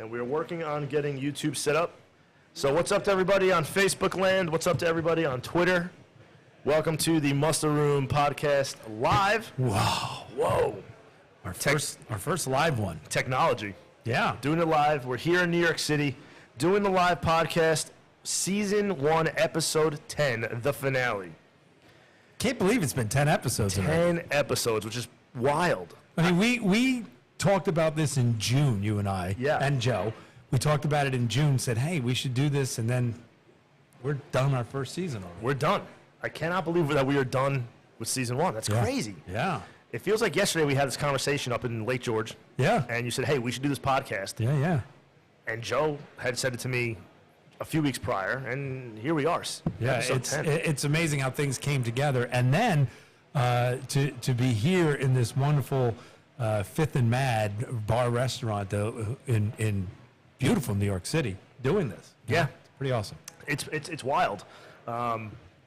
and we're working on getting YouTube set up. So what's up to everybody on Facebook land? What's up to everybody on Twitter? Welcome to the Muster Room Podcast Live. Wow. Whoa. Our first live one. Technology. Yeah. Doing it live. We're here in New York City doing the live podcast, Season 1, Episode 10, the finale. Can't believe it's been 10 episodes already. 10 episodes, which is wild. I mean, we talked about this in June, you and I, Yeah. and Joe. We talked about it in June, said, hey, we should do this, and then we're done our first season already. We're done. I cannot believe that we are done with Season 1. That's Yeah. crazy. Yeah. It feels like yesterday we had this conversation up in Lake George, Yeah. and you said, hey, we should do this podcast. Yeah. And Joe had said it to me a few weeks prior, and here we are. Yeah, episode 10. it's amazing how things came together. And then to be here in this wonderful Fifth and Mad bar restaurant in beautiful New York City doing this. Yeah. It's pretty awesome. It's wild.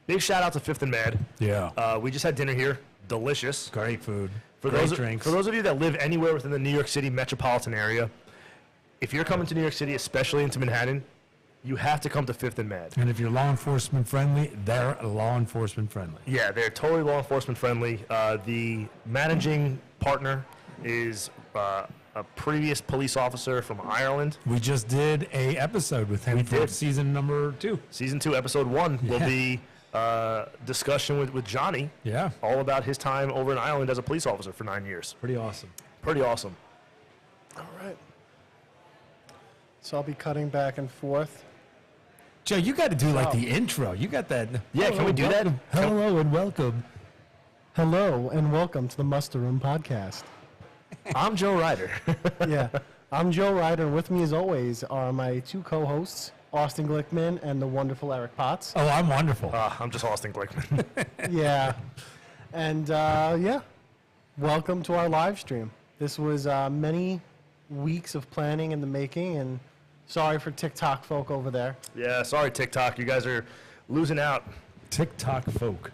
Big shout out to Fifth and Mad. Yeah. We just had dinner here. Delicious. Great food. For Great those, drinks. For those of you that live anywhere within the New York City metropolitan area, if you're coming to New York City, especially into Manhattan, you have to come to Fifth and Mad. And if you're law enforcement friendly, they're law enforcement friendly. Yeah, they're totally law enforcement friendly. The managing partner is a previous police officer from Ireland. We just did a episode with him We for did. season number 2. Season 2, Episode 1 will Yeah. be discussion with Johnny, Yeah. all about his time over in Ireland as a police officer for 9 years. Pretty awesome. Pretty awesome. All right. So I'll be cutting back and forth. Joe, you got to do like Wow. the intro. You got that. Yeah, can we do that? Hello and welcome. Hello and welcome to the Muster Room Podcast. I'm Joe Ryder. Yeah, I'm Joe Ryder. With me, as always, are my two co-hosts, Austin Glickman and the wonderful Eric Potts. Oh, I'm wonderful. I'm just Austin Glickman. Yeah, and yeah, welcome to our live stream. This was many weeks of planning in the making, and sorry for TikTok folk over there. Yeah, sorry, TikTok. You guys are losing out. TikTok folk.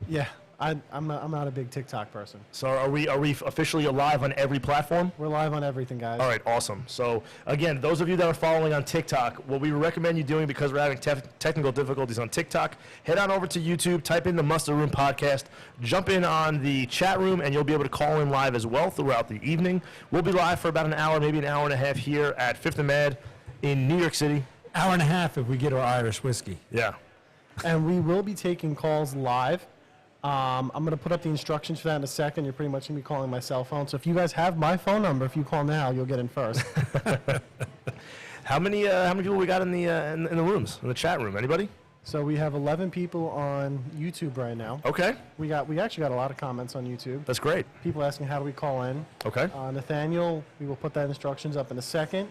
Yeah, I'm not a big TikTok person. So are we officially live on every platform? We're live on everything, guys. All right, awesome. So again, those of you that are following on TikTok, what we recommend you doing, because we're having technical difficulties on TikTok, head on over to YouTube, type in the Muster Room Podcast, jump in on the chat room, and you'll be able to call in live as well throughout the evening. We'll be live for about an hour, maybe an hour and a half here at Fifth and Mad in New York City. Hour and a half if we get our Irish whiskey. Yeah. And we will be taking calls live. I'm going to put up the instructions for that in a second. You're pretty much going to be calling my cell phone. So if you guys have my phone number, if you call now, you'll get in first. How many people we got in the rooms, in the chat room? Anybody? So we have 11 people on YouTube right now. Okay, We actually got a lot of comments on YouTube. that's great. People asking how do we call in. Okay. Nathaniel, we will put that instructions up in a second.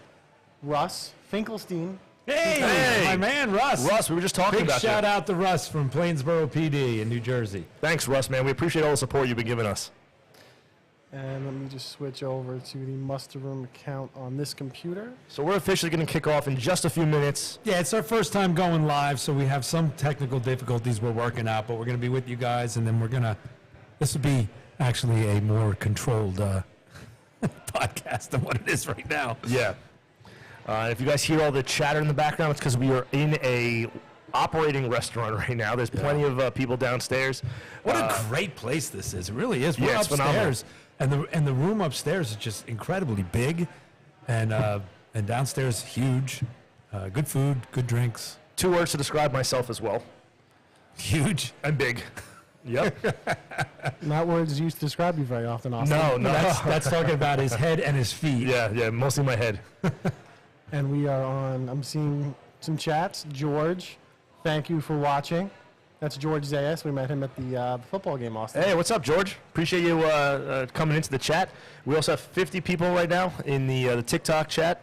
Russ Finkelstein. Hey! My man, Russ. Russ, we were just talking Big about shout you. out to Russ from Plainsboro PD in New Jersey. Thanks, Russ, man. We appreciate all the support you've been giving us. And let me just switch over to the Muster Room account on this computer. So we're officially going to kick off in just a few minutes. Yeah, it's our first time going live, so we have some technical difficulties we're working out, but we're going to be with you guys, and then this will be actually a more controlled podcast than what it is right now. Yeah. If you guys hear all the chatter in the background, it's because we are in a operating restaurant right now. There's plenty of people downstairs. What a great place this is. It really is. We're Yeah, it's phenomenal. upstairs, and the room upstairs is just incredibly big, and downstairs huge. Good food, good drinks. 2 words to describe myself as well. Huge. And big. Yep. Not words used to describe you very often, Austin. No. That's talking about his head and his feet. Yeah, mostly my head. And we are on, I'm seeing some chats. George, thank you for watching. That's George Zayas. We met him at the football game, Austin. Hey, what's up, George? Appreciate you coming into the chat. We also have 50 people right now in the TikTok chat.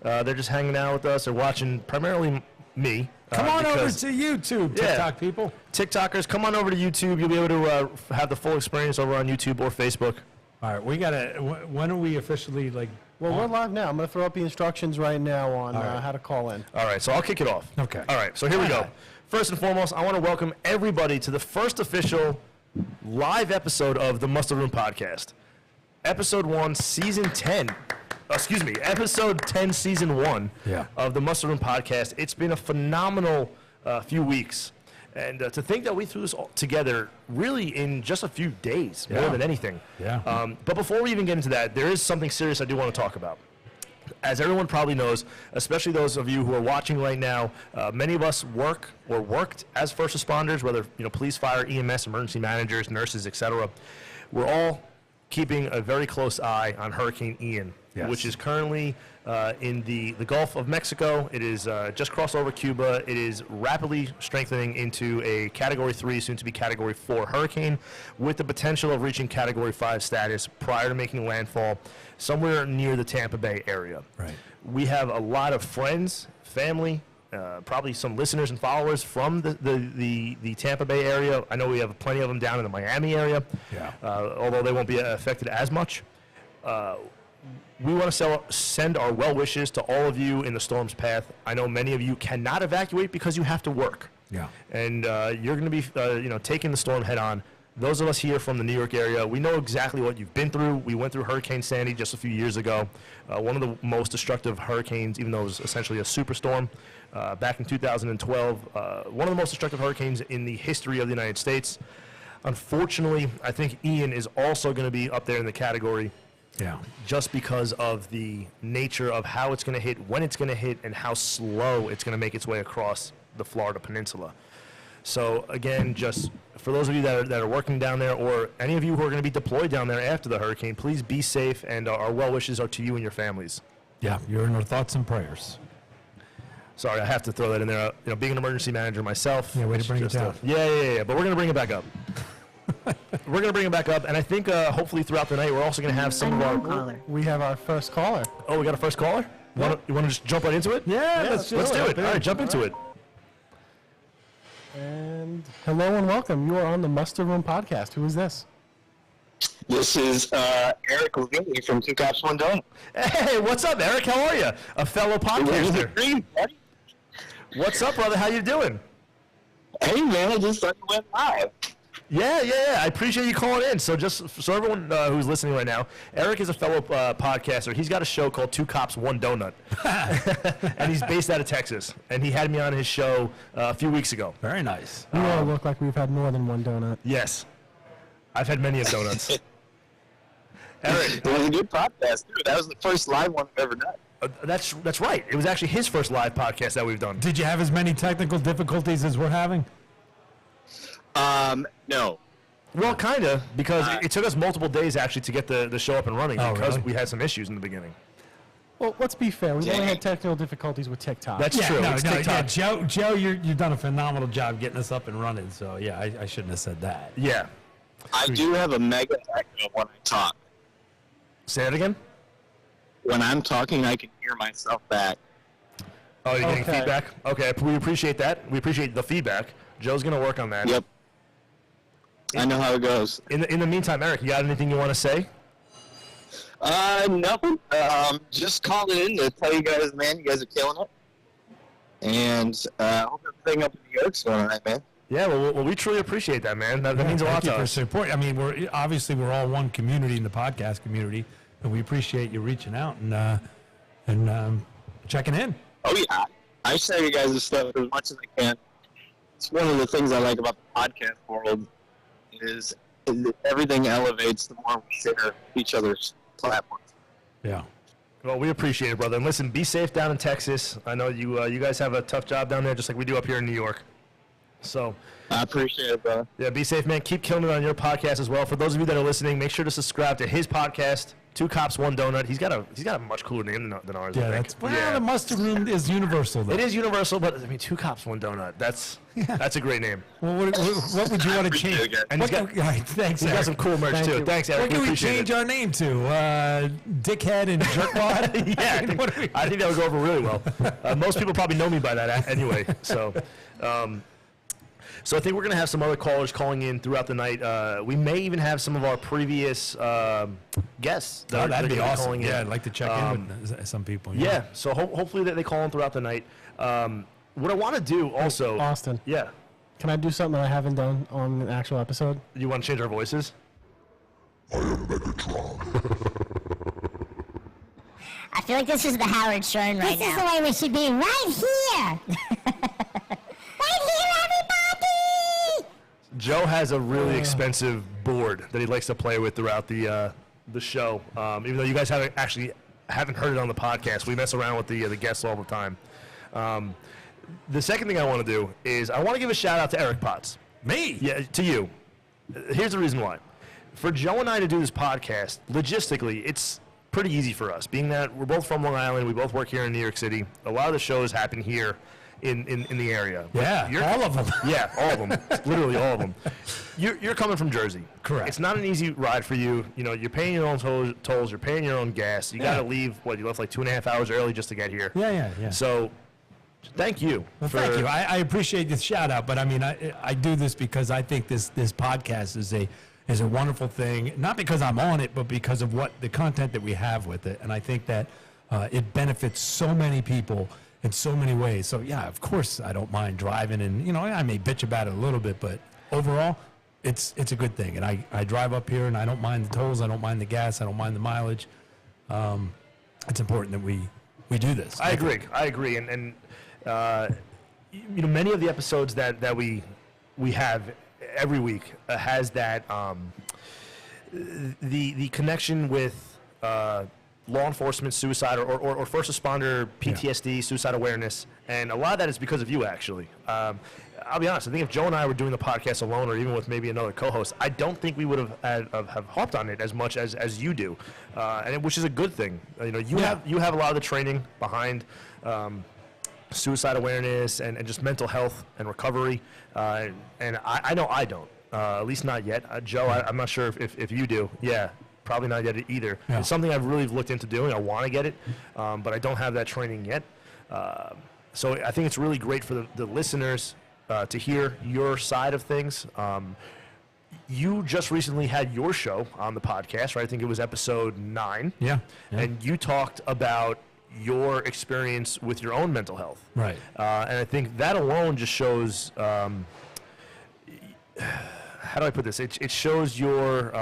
They're just hanging out with us. They're watching primarily me. Come on over because to YouTube, Yeah. TikTok people. TikTokers, come on over to YouTube. You'll be able to have the full experience over on YouTube or Facebook. All right, we gotta. When are we officially like? Well, we're live now. I'm going to throw up the instructions right now on All right. how to call in. All right, so I'll kick it off. Okay. All right, so here we go. First and foremost, I want to welcome everybody to the first official live episode of the Muster Room Podcast. Episode 1, Season 10. episode 10, season 1 Yeah. of the Muster Room podcast. It's been a phenomenal few weeks. And to think that we threw this all together really in just a few days, more Yeah. than anything. Yeah. But before we even get into that, there is something serious I do want to talk about. As everyone probably knows, especially those of you who are watching right now, many of us work or worked as first responders, whether police, fire, EMS, emergency managers, nurses, etc. We're all keeping a very close eye on Hurricane Ian, Yes. which is currently in the Gulf of Mexico. It is just crossed over Cuba. It is rapidly strengthening into a Category 3, soon to be Category 4 hurricane, with the potential of reaching Category 5 status prior to making landfall somewhere near the Tampa Bay area. Right. We have a lot of friends, family, probably some listeners and followers from the Tampa Bay area. I know we have plenty of them down in the Miami area, Yeah. although they won't be affected as much. We want to send our well wishes to all of you in the storm's path. I know many of you cannot evacuate because you have to work, Yeah. and you're going to be taking the storm head on. Those of us here from the New York area, we know exactly what you've been through. We went through Hurricane Sandy just a few years ago, one of the most destructive hurricanes, even though it was essentially a superstorm, back in 2012. One of the most destructive hurricanes in the history of the United States. Unfortunately, I think Ian is also going to be up there in the category Yeah. just because of the nature of how it's going to hit, when it's going to hit, and how slow it's going to make its way across the Florida Peninsula. So again, just for those of you that are working down there, or any of you who are going to be deployed down there after the hurricane, please be safe, and our well wishes are to you and your families. Yeah. You're in our thoughts and prayers. Sorry, I have to throw that in there. Being an emergency manager myself. Yeah, way to it's bring it just, down. Yeah. But we're going to bring it back up. We're going to bring it back up, and I think hopefully throughout the night we're also going to have some of our. caller. We have our first caller. Oh, we got a first caller. You want to just jump right into it? Yeah, Let's do it. All right, jump into it. And hello and welcome. You are on the Muster Room podcast. Who is this? This is Eric Levine from Two Cops, One Donut. Hey, what's up, Eric? How are you? A fellow podcaster. Dream, buddy. What's up, brother? How you doing? Hey, man, I just thought you went live. Yeah. I appreciate you calling in. So just so everyone who's listening right now, Eric is a fellow podcaster. He's got a show called Two Cops, One Donut. And he's based out of Texas. And he had me on his show a few weeks ago. Very nice. We all look like we've had more than one donut. Yes. I've had many of donuts. Eric, It was a good podcast, too. That was the first live one I've ever done. that's right. It was actually his first live podcast that we've done. Did you have as many technical difficulties as we're having? No. Well, kind of, because it took us multiple days actually to get the show up and running Oh, because really? we had some issues in the beginning. Well, let's be fair. We've only Dang. had technical difficulties with TikTok. That's true. No, It's no, TikTok. yeah, Joe, you've done a phenomenal job getting us up and running. So yeah, I shouldn't have said that. Yeah. I do have a mega echo when I talk. Say that again? When I'm talking, I can hear myself back. Oh, you're getting Okay. feedback? Okay, we appreciate that. We appreciate the feedback. Joe's going to work on that. Yep. I know how it goes. In the meantime, Eric, you got anything you want to say? Nothing. Just calling in to tell you guys, man, you guys are killing it. And hope everything up in New York's going all right, man. Yeah, well, we truly appreciate that, man. That means a lot Thank you to for us. support. I mean, we're all one community in the podcast community, and we appreciate you reaching out and checking in. Oh, yeah. I share you guys' stuff as much as I can. It's one of the things I like about the podcast world is everything elevates the more we share each other's platforms. Yeah. Well, we appreciate it, brother. And listen, be safe down in Texas. I know you guys have a tough job down there, just like we do up here in New York. So, I appreciate it, brother. yeah, be safe, man. Keep killing it on your podcast as well. For those of you that are listening, make sure to subscribe to his podcast, Two Cops, One Donut. He's got a much cooler name than ours. I Yeah, think. that's the muster room is universal though. It is universal, but I mean, Two Cops, One Donut. That's a great name. Well, what would you want to appreciate change? it, guys. And What he's got- all right, thanks, He's got Eric. some cool merch Thank too. you. Thanks, Eric. What can we appreciate change it. our name to? Dickhead and Jerkwad? Yeah, I think that would go over really well. Most people probably know me by that anyway. So, so I think we're going to have some other callers calling in throughout the night. We may even have some of our previous guests. That are That'd be gonna awesome. calling in. Yeah, I'd like to check in with some people. Yeah, so hopefully they call in throughout the night. What I want to do also, Austin, yeah, can I do something that I haven't done on an actual episode? you want to change our voices? I feel like this is the Howard Stern right now. This is the way we should be, right here. Right here, everybody. Joe has a really expensive board that he likes to play with throughout the show. Even though you guys haven't heard it on the podcast, we mess around with the guests all the time. The second thing I want to do is I want to give a shout out to Eric Potts. Me? Yeah, to you. Here's the reason why. For Joe and I to do this podcast, logistically, it's pretty easy for us. Being that we're both from Long Island, we both work here in New York City. A lot of the shows happen here in the area. But Yeah, all of them. yeah, all of them. Literally all of them. You're coming from Jersey. Correct. It's not an easy ride for you. You know, you're paying your own tolls, you're paying your own gas. You got to Yeah. leave, you left like 2.5 hours early just to get here. Yeah. So, thank you. Well, thank you. I appreciate the shout out, but I mean, I do this because I think this podcast is a wonderful thing. Not because I'm on it, but because of what the content that we have with it, and I think that it benefits so many people in so many ways. So yeah, of course, I don't mind driving, and I may bitch about it a little bit, but overall, it's a good thing. And I drive up here, and I don't mind the tolls, I don't mind the gas, I don't mind the mileage. It's important that we do this. I agree, and many of the episodes that we have every week has that the connection with law enforcement, suicide, or first responder PTSD, suicide awareness, and a lot of that is because of you, actually. I'll be honest. I think if Joe and I were doing the podcast alone, or even with maybe another co-host, I don't think we would have harped on it as much as you do, which is a good thing. You have a lot of the training behind suicide awareness and just mental health and recovery, and I know I don't, at least not yet. Joe, I'm not sure if you do. Yeah, probably not yet either. Yeah. It's something I've really looked into doing. I want to get it, but I don't have that training yet. So I think it's really great for the listeners to hear your side of things. You just recently had your show on the podcast, right? I think it was episode 9. Yeah. And you talked about your experience with your own mental health. Right. And I think that alone just shows, how do I put this? It shows your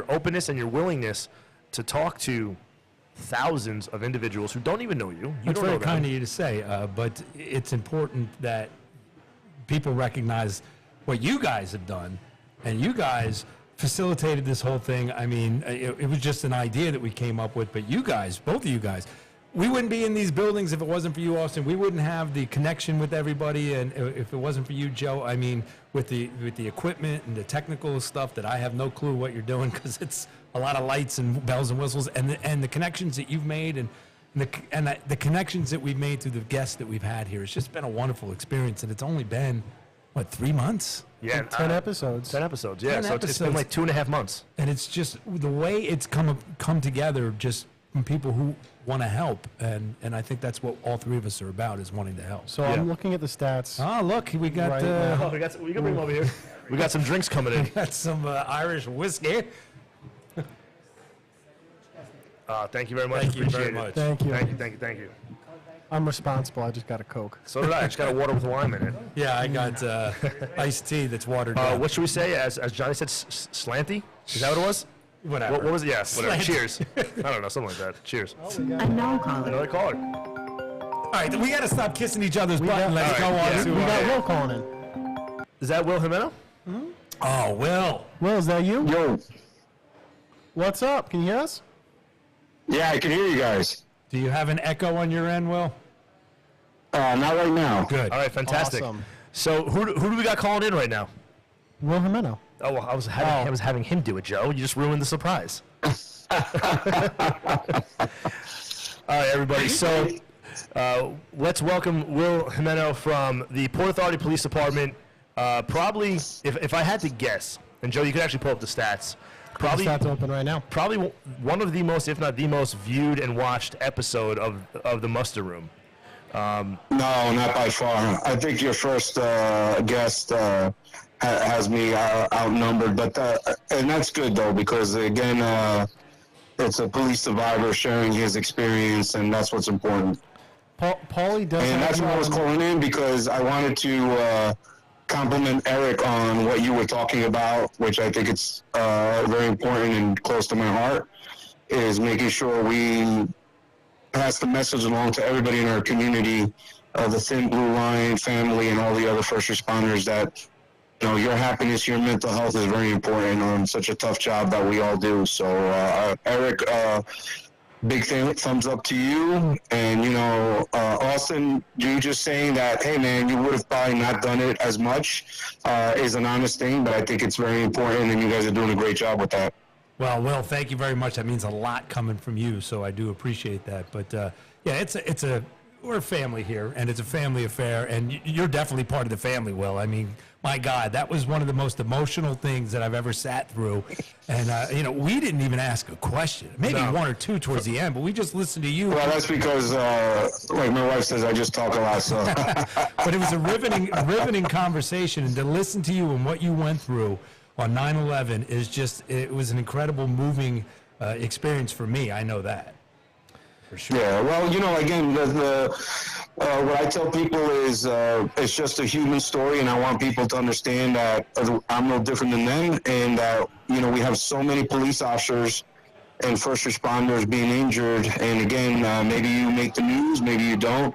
openness and your willingness to talk to thousands of individuals who don't even know you. You It's don't very know them. kind of you to say, but it's important that people recognize what you guys have done, and you guys facilitated this whole thing. I mean, it was just an idea that we came up with, but you guys, both of you guys, we wouldn't be in these buildings if it wasn't for you, Austin. We wouldn't have the connection with everybody, and if it wasn't for you, Joe. I mean, with the equipment and the technical stuff that I have no clue what you're doing, because it's a lot of lights and bells and whistles, and the connections that you've made, and the connections that we've made through the guests that we've had here. It's just been a wonderful experience, and it's only been, 3 months? Yeah, 10 episodes. 10 episodes, yeah. 10 So it's been episodes. like 2.5 months. And it's just the way it's come together, just from people who want to help, and I think that's what all three of us are about, is wanting to help. So Yeah. I'm looking at the stats. Oh, look, we got Right now. Oh, we can bring them over here. We got some drinks coming in. got some Irish whiskey. Thank you very much. Thank you Appreciate very it. much. Thank you. Thank you. I'm responsible. I just got a Coke. So did I. I just got a water with lime in it. Yeah, I got iced tea that's watered down. What should we say? As Johnny said, slanty? Is that what it was? Whatever. What was it? Yeah, whatever. Slanty. Cheers. I don't know, something like that. Cheers. Unknown caller. Another caller. All right, we got to stop kissing each other's butt and let's all go right, on yeah. to. We got Will calling in. Is that Will Jimeno? Oh, Will. Will, is that you? Yo, What's up? Can you hear us? yeah, I can hear you guys. Do you have an echo on your end, Will? Not right now. Good. All right, fantastic. Awesome. So who do we got calling in right now? Will Jimeno. Oh, well, I was having him do it, Joe. You just ruined the surprise. All right, everybody. So let's welcome Will Jimeno from the Port Authority Police Department. Probably, if I had to guess, and Joe, you can actually pull up the stats. Probably, Stats open right now. probably one of the most, if not the most, viewed and watched episode of the Muster Room. No, not by far. I think your first guest has me outnumbered, but and that's good though, because again, it's a police survivor sharing his experience, and that's what's important. Paulie does And have that's you why I was on- calling in, because I wanted to compliment Eric on what you were talking about, which I think it's very important and close to my heart, is making sure we pass the message along to everybody in our community, the Thin Blue Line family and all the other first responders that, your happiness, your mental health is very important on such a tough job that we all do. So, Eric, big thumbs up to you. And, Austin, you just saying that, hey, man, you would have probably not done it as much is an honest thing, but I think it's very important, and you guys are doing a great job with that. Well, Will, thank you very much. That means a lot coming from you, so I do appreciate that. But, we're a family here, and it's a family affair, and you're definitely part of the family, Will. I mean, my God, that was one of the most emotional things that I've ever sat through. And, we didn't even ask a question. Maybe one or two towards the end, but we just listened to you. Well, that's because, like my wife says, I just talk a lot, so. But it was a riveting conversation, and to listen to you and what you went through on 9/11 it was an incredible, moving experience for me. I know that. For sure. Yeah, well, again, what I tell people is it's just a human story, and I want people to understand that I'm no different than them, and that, we have so many police officers and first responders being injured, and again, maybe you make the news, maybe you don't,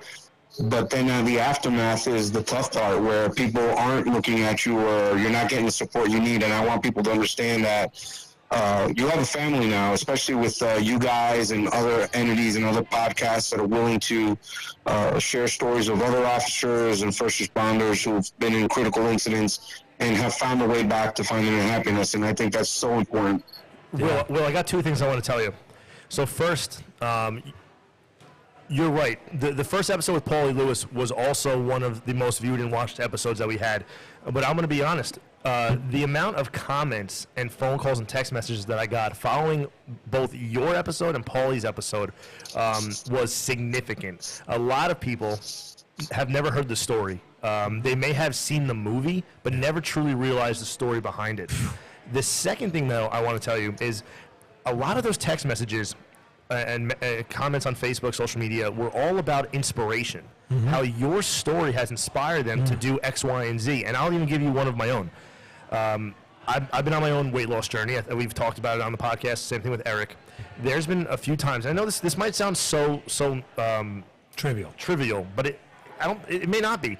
but then the aftermath is the tough part where people aren't looking at you or you're not getting the support you need, and I want people to understand that you have a family now, especially with you guys and other entities and other podcasts that are willing to share stories of other officers and first responders who've been in critical incidents and have found a way back to finding their happiness. And I think that's so important. Yeah. Will, I got two things I want to tell you. So first, you're right. The first episode with Paulie Lewis was also one of the most viewed and watched episodes that we had. But I'm going to be honest. The amount of comments and phone calls and text messages that I got following both your episode and Paulie's episode was significant. A lot of people have never heard the story. They may have seen the movie, but never truly realized the story behind it. The second thing, though, I want to tell you is a lot of those text messages and comments on Facebook, social media, were all about inspiration. Mm-hmm. How your story has inspired them to do X, Y, and Z. And I'll even give you one of my own. I've been on my own weight loss journey. We've talked about it on the podcast. Same thing with Eric. There's been a few times. I know this might sound so trivial, but it may not be.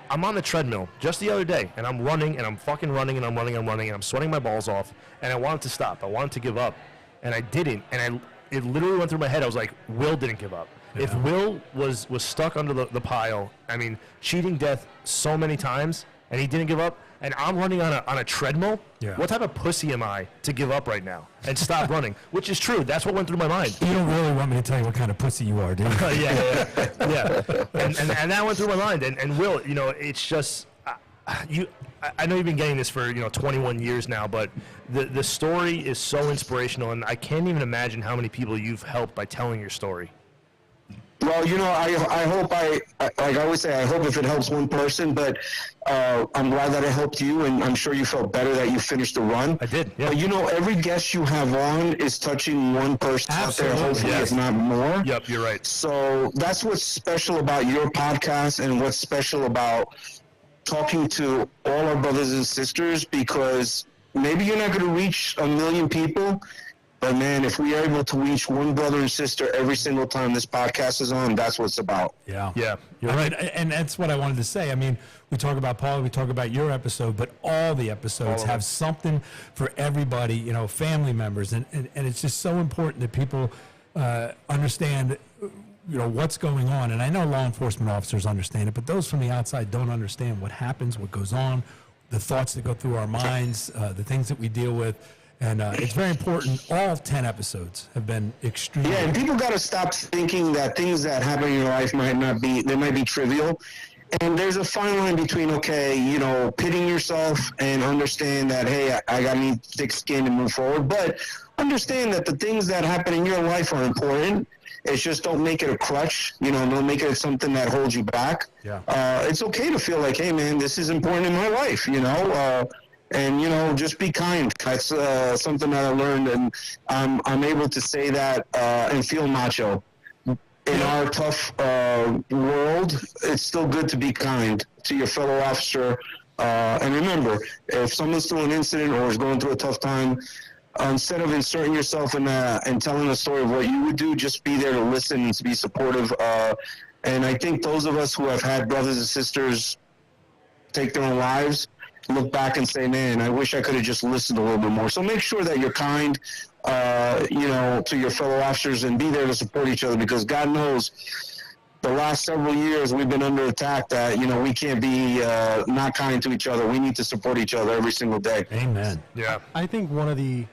I'm on the treadmill just the other day, and I'm running, and I'm fucking running, and I'm running, and I'm sweating my balls off, and I wanted to stop. I wanted to give up, and I didn't. And it literally went through my head. I was like, Will didn't give up. Yeah. If Will was stuck under the pile, cheating death so many times, and he didn't give up, and I'm running on a treadmill, what type of pussy am I to give up right now and stop running? Which is true. That's what went through my mind. You don't really want me to tell you what kind of pussy you are, do you? Yeah. And that went through my mind. And Will, it's just, I know you've been getting this for 21 years now, but the story is so inspirational, and I can't even imagine how many people you've helped by telling your story. Well, I hope like I always say, I hope if it helps one person, but I'm glad that it helped you, and I'm sure you felt better that you finished the run. I did, yeah. But every guest you have on is touching one person out there, hopefully, if not more. Yep, you're right. So that's what's special about your podcast and what's special about talking to all our brothers and sisters, because maybe you're not going to reach 1 million people, but man, if we are able to reach one brother and sister every single time this podcast is on, that's what it's about. Yeah, you're right. And that's what I wanted to say. I mean, we talk about Paul, we talk about your episode, but all the episodes have something for everybody, family members, and it's just so important that people understand what's going on. And I know law enforcement officers understand it, but those from the outside don't understand what happens, what goes on, the thoughts that go through our minds, the things that we deal with. And it's very important. All 10 episodes have been extremely. Yeah, and people got to stop thinking that things that happen in your life might be trivial. And there's a fine line between, pitting yourself and understand that, hey, I got to need thick skin to move forward. But understand that the things that happen in your life are important. It's just don't make it a crutch. Don't make it something that holds you back. Yeah. It's okay to feel like, hey, man, this is important in my life, and just be kind. That's something that I learned, and I'm able to say that and feel macho. In our tough world, it's still good to be kind to your fellow officer. And remember, if someone's through an incident or is going through a tough time, instead of inserting yourself in and telling a story of what you would do, just be there to listen and to be supportive. And I think those of us who have had brothers and sisters take their own lives look back and say, man, I wish I could have just listened a little bit more. So make sure that you're kind, to your fellow officers, and be there to support each other, because God knows the last several years we've been under attack that, we can't be not kind to each other. We need to support each other every single day. Amen. Yeah. I think one of the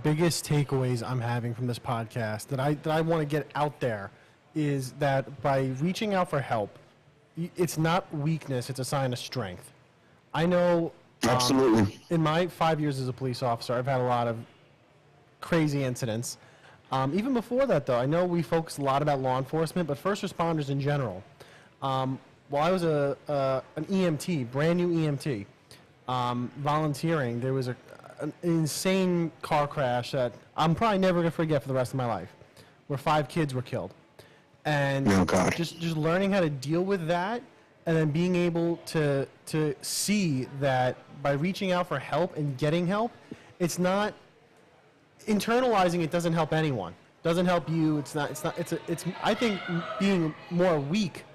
biggest takeaways I'm having from this podcast that I want to get out there is that by reaching out for help, it's not weakness, it's a sign of strength. I know Absolutely. in my 5 years as a police officer, I've had a lot of crazy incidents. Even before that, though, I know we focus a lot about law enforcement, but first responders in general. While I was an EMT, brand new EMT, volunteering, there was an insane car crash that I'm probably never going to forget for the rest of my life, where 5 kids were killed. And Oh, God. just learning how to deal with that, and then being able to see that by reaching out for help and getting help, it's not internalizing. It doesn't help anyone. Doesn't help you. It's I think being more weak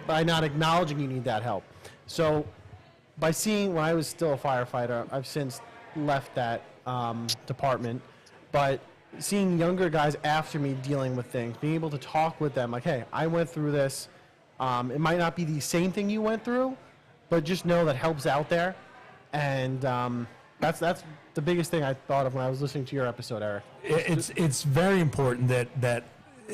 by not acknowledging you need that help. So by seeing, when I was still a firefighter, I've since left that department, but seeing younger guys after me dealing with things, being able to talk with them like, hey, I went through this. It might not be the same thing you went through, but just know that help's out there. And that's the biggest thing I thought of when I was listening to your episode, Eric. It's very important that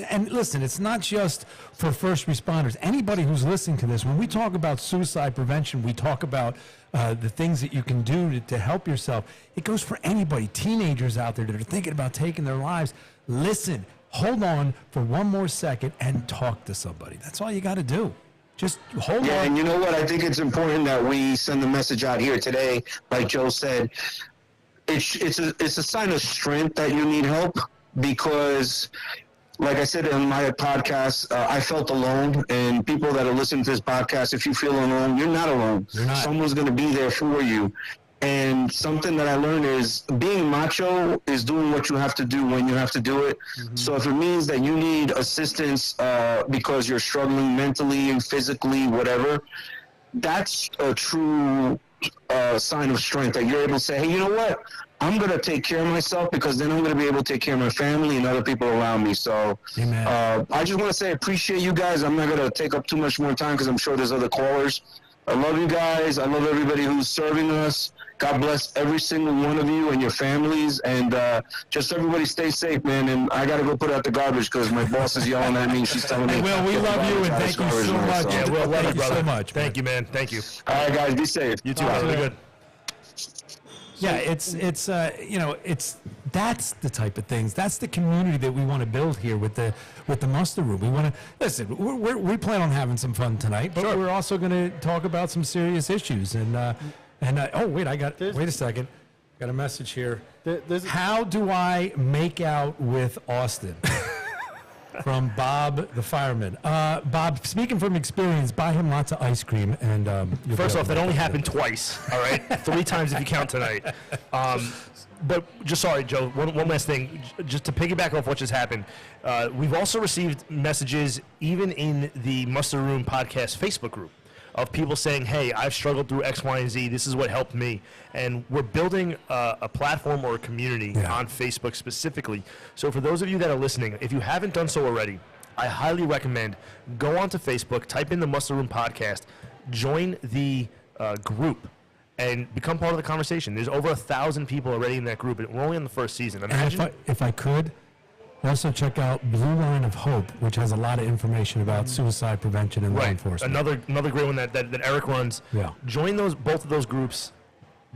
and listen, it's not just for first responders. Anybody who's listening to this, when we talk about suicide prevention, we talk about the things that you can do to help yourself. It goes for anybody, teenagers out there that are thinking about taking their lives. Listen, hold on for one more second and talk to somebody. That's all you got to do. Just hold Yeah, on. and you know what? I think it's important that we send the message out here today. Like Joe said, it's a sign of strength that you need help, because, like I said in my podcast, I felt alone. And people that are listening to this podcast, if you feel alone, you're not alone. You're not. Someone's going to be there for you. And something that I learned is being macho is doing what you have to do when you have to do it. Mm-hmm. So if it means that you need assistance because you're struggling mentally and physically, whatever, that's a true sign of strength, that you're able to say, hey, you know what? I'm going to take care of myself, because then I'm going to be able to take care of my family and other people around me. So I just want to say I appreciate you guys. I'm not going to take up too much more time, because I'm sure there's other callers. I love you guys. I love everybody who's serving us. God bless every single one of you and your families. And just everybody stay safe, man. And I got to go put out the garbage because my boss is yelling at me. She's telling me. Hey, Will, we love you, and thank you so much. Yeah, Will, love you, brother. So much. Thank you, man. Thank you. All right, guys. Be safe. You too. Really good. Yeah, it's that's the type of things. That's the community that we want to build here with the muster room. We want to listen. We plan on having some fun tonight, but we're also going to talk about some serious issues. And oh wait, wait a second. Got a message here. How do I make out with Austin? From Bob the fireman. Bob, speaking from experience, buy him lots of ice cream. And first off, that only happened twice. All right, 3 times if you count tonight. But just sorry, Joe. One last thing, just to piggyback off what just happened. We've also received messages, even in the Muster Room Podcast Facebook group, of people saying, hey, I've struggled through X, Y, and Z. This is what helped me. And we're building a platform or a community on Facebook specifically. So for those of you that are listening, if you haven't done so already, I highly recommend go onto Facebook, type in the Muster Room Podcast, join the group, and become part of the conversation. There's over 1,000 people already in that group, and we're only on the first season. Imagine. And if I could, also check out Blue Line of Hope, which has a lot of information about suicide prevention and law enforcement. Another great one that Eric runs. Yeah. Join both of those groups.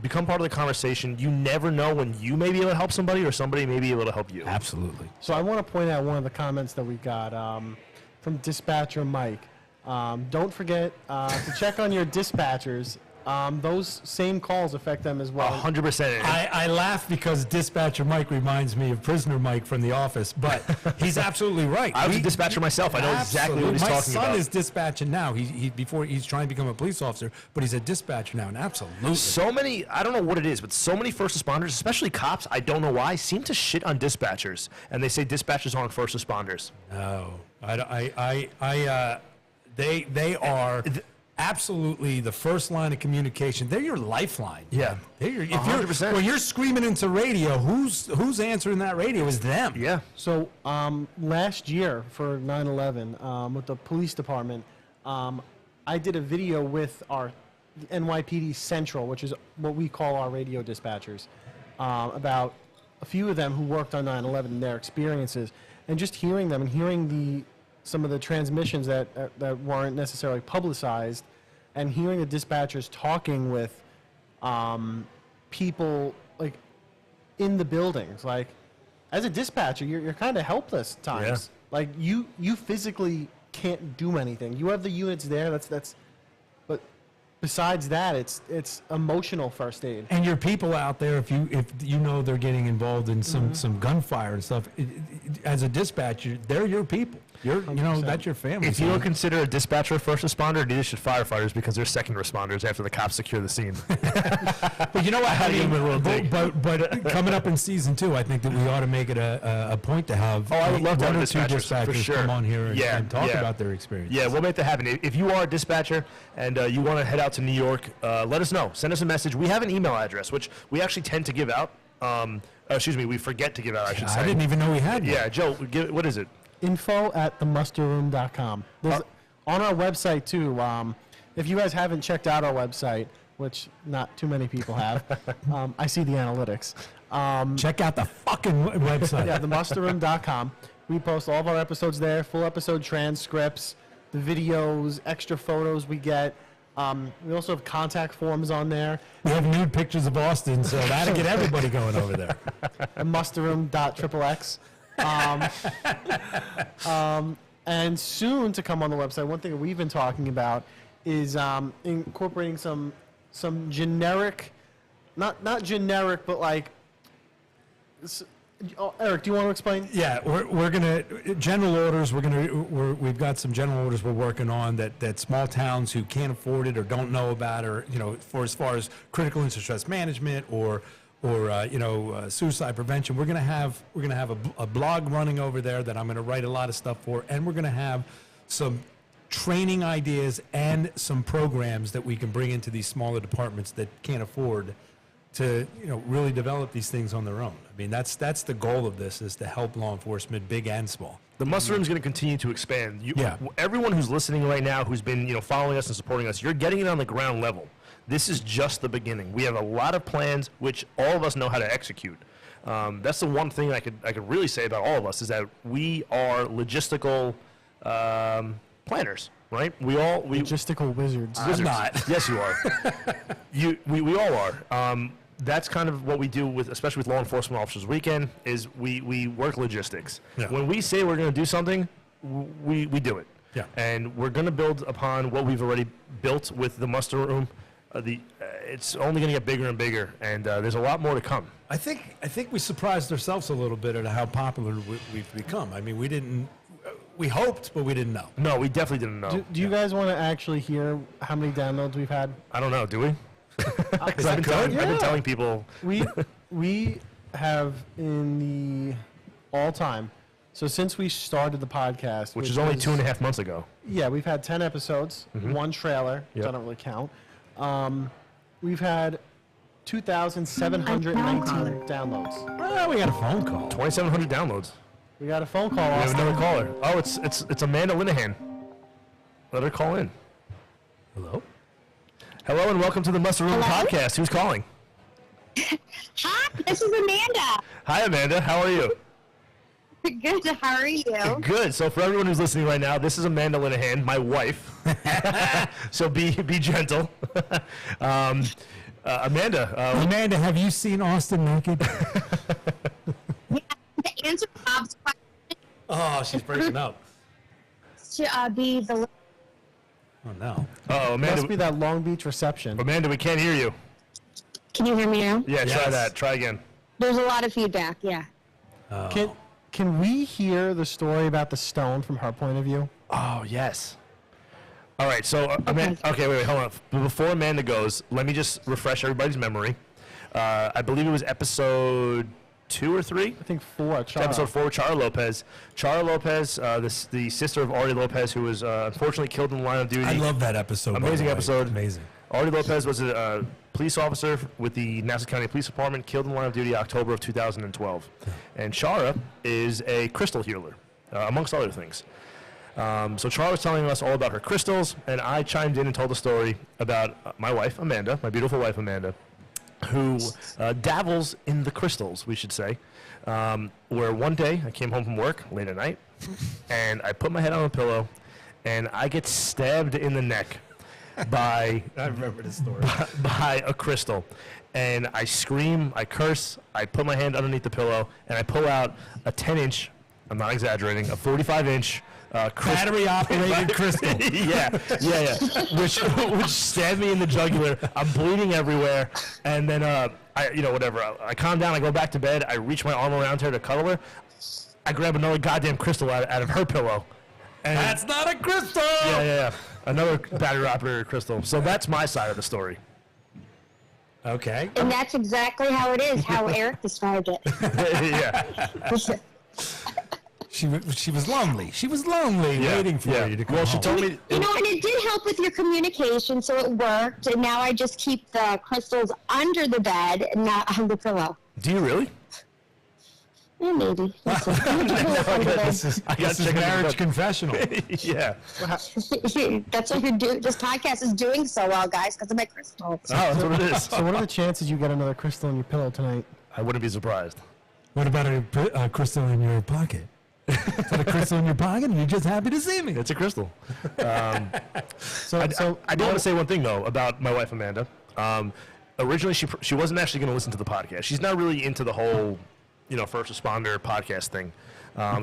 Become part of the conversation. You never know when you may be able to help somebody or somebody may be able to help you. Absolutely. So I want to point out one of the comments that we got from Dispatcher Mike. Don't forget to check on your dispatchers those same calls affect them as well. 100%. I laugh because dispatcher Mike reminds me of prisoner Mike from The Office, but he's absolutely right. I was a dispatcher myself. I know exactly what he's My talking about. son is dispatching now. Before he's trying to become a police officer, but he's a dispatcher now, and absolutely. So many, I don't know what it is, but so many first responders, especially cops, I don't know why, seem to shit on dispatchers. And they say dispatchers aren't first responders. No, they are absolutely the first line of communication. They're your lifeline. Yeah. They're your, if 100%. you're, when you're screaming into radio, who's answering that radio is them. Yeah. So last year for 9/11 with the police department, I did a video with our NYPD Central, which is what we call our radio dispatchers, about a few of them who worked on 9/11 and their experiences, and just hearing them and hearing some of the transmissions that weren't necessarily publicized, and hearing the dispatchers talking with people like in the buildings. Like, as a dispatcher, you're kind of helpless at times. Yeah. Like you physically can't do anything. You have the units there. But besides that, it's emotional first aid. And your people out there, if you know they're getting involved in some gunfire and stuff, as a dispatcher, they're your people. That's your family. If you don't consider a dispatcher a first responder, neither should firefighters because they're second responders after the cops secure the scene. But you know what? I give them a real dig. But coming up in season 2, I think that we ought to make it a point to have I would love to one have or two dispatchers, for dispatchers sure. come on here and talk Yeah. about their experience. Yeah, we'll make that happen. If you are a dispatcher and you want to head out to New York, let us know. Send us a message. We have an email address, which we actually tend to give out. We forget to give out, I should say. I didn't even know we had one. Yeah, Joe, what is it? info@themusterroom.com. There's on our website too. If you guys haven't checked out our website, which not too many people have, I see the analytics. Check out the fucking website. Yeah, themusterroom.com. We post all of our episodes there, full episode transcripts, the videos, extra photos we get. We also have contact forms on there. We have nude pictures of Austin, so that'll get everybody going over there. Musterroom.xxx. And soon to come on the website, one thing that we've been talking about is incorporating some generic, not generic, but like. Eric, do you want to explain? Yeah, we're gonna general orders. We've got some general orders we're working on that small towns who can't afford it or don't know about, or for as far as critical incident stress management or suicide prevention. We're gonna have a blog running over there that I'm gonna write a lot of stuff for, and we're gonna have some training ideas and some programs that we can bring into these smaller departments that can't afford to really develop these things on their own. I mean, that's the goal of this, is to help law enforcement, big and small. The muster room is going to continue to expand. Yeah. Everyone who's listening right now, who's been following us and supporting us, you're getting it on the ground level. This is just the beginning. We have a lot of plans, which all of us know how to execute. That's the one thing I could really say about all of us, is that we are logistical planners, right? We Logistical wizards. I'm not. Yes, you are. We all are. That's kind of what we do especially with Law Enforcement Officers Weekend, is we work logistics. Yeah. When we say we're going to do something, we do it. Yeah. And we're going to build upon what we've already built with the muster room. It's only going to get bigger and bigger, and there's a lot more to come. I think we surprised ourselves a little bit at how popular we've become. I mean, we hoped, but we didn't know. No, we definitely didn't know. Do you guys want to actually hear how many downloads we've had? I don't know. Do we? Because I've been telling people. We have in the all time. So since we started the podcast, Which is only 2.5 months ago. Yeah, we've had 10 episodes, one trailer, which I Yep. don't really count. We've had 2,719 downloads. Well, we got a phone call. 2,700 downloads. We got a phone call. We have Austin. another caller. Oh, it's Amanda Linehan. Let her call in. Hello? Hello and welcome to the Muster Room Hello? Podcast. Who's calling? Hi, this is Amanda. Hi, Amanda. How are you? Good. How are you? Good. So for everyone who's listening right now, this is Amanda Linehan, my wife. So be gentle. Amanda. Amanda, have you seen Austin naked? Yeah, to answer Bob's question, Oh, she's breaking up. to be the Oh no. Oh, Amanda. Must be that Long Beach reception. Amanda, we can't hear you. Can you hear me now? Yeah, try Yes. that. Try again. There's a lot of feedback. Yeah. Can we hear the story about the stone from her point of view? Oh, yes. All right, so Amanda, okay, wait, hold on. Before Amanda goes, let me just refresh everybody's memory. I believe it was episode 2 or 3. I think 4. Chara. Episode 4, Chara Lopez. Chara Lopez, the sister of Ari Lopez, who was unfortunately killed in the line of duty. I love that episode. by the Amazing way. episode. Amazing. Ari Lopez was a police officer with the Nassau County Police Department, killed in the line of duty October of 2012. And Chara is a crystal healer, amongst other things. So Chara was telling us all about her crystals, and I chimed in and told the story about my wife, Amanda, my beautiful wife, Amanda, who dabbles in the crystals, we should say. Where one day I came home from work late at night, and I put my head on a pillow, and I get stabbed in the neck by I remember this story. by a crystal, and I scream, I curse, I put my hand underneath the pillow, and I pull out a 10-inch, I'm not exaggerating, a 45-inch Battery operated crystal. yeah, which stabbed me in the jugular. I'm bleeding everywhere, and then whatever. I calm down. I go back to bed. I reach my arm around her to cuddle her. I grab another goddamn crystal out of her pillow. And That's not a crystal. yeah. Another battery operated crystal. So that's my side of the story. Okay. And that's exactly how it is, how Eric described it. yeah. She was lonely. She was lonely waiting for you to come Well, she home. told me. You know, and it did help with your communication, so it worked. And now I just keep the crystals under the bed and not on the pillow. Do you really? Yeah, maybe. Listen, I'm gonna put it under there. This is I got chicken marriage butt. confessional. yeah. That's what you're doing. This podcast is doing so well, guys, because of my crystals. Oh, that's what it is. So what are the chances you get another crystal in your pillow tonight? I wouldn't be surprised. What about a crystal in your pocket? Is that a crystal in your pocket, and you're just happy to see me? It's a crystal. So I do want to say one thing though about my wife Amanda. Originally, she wasn't actually going to listen to the podcast. She's not really into the whole, first responder podcast thing.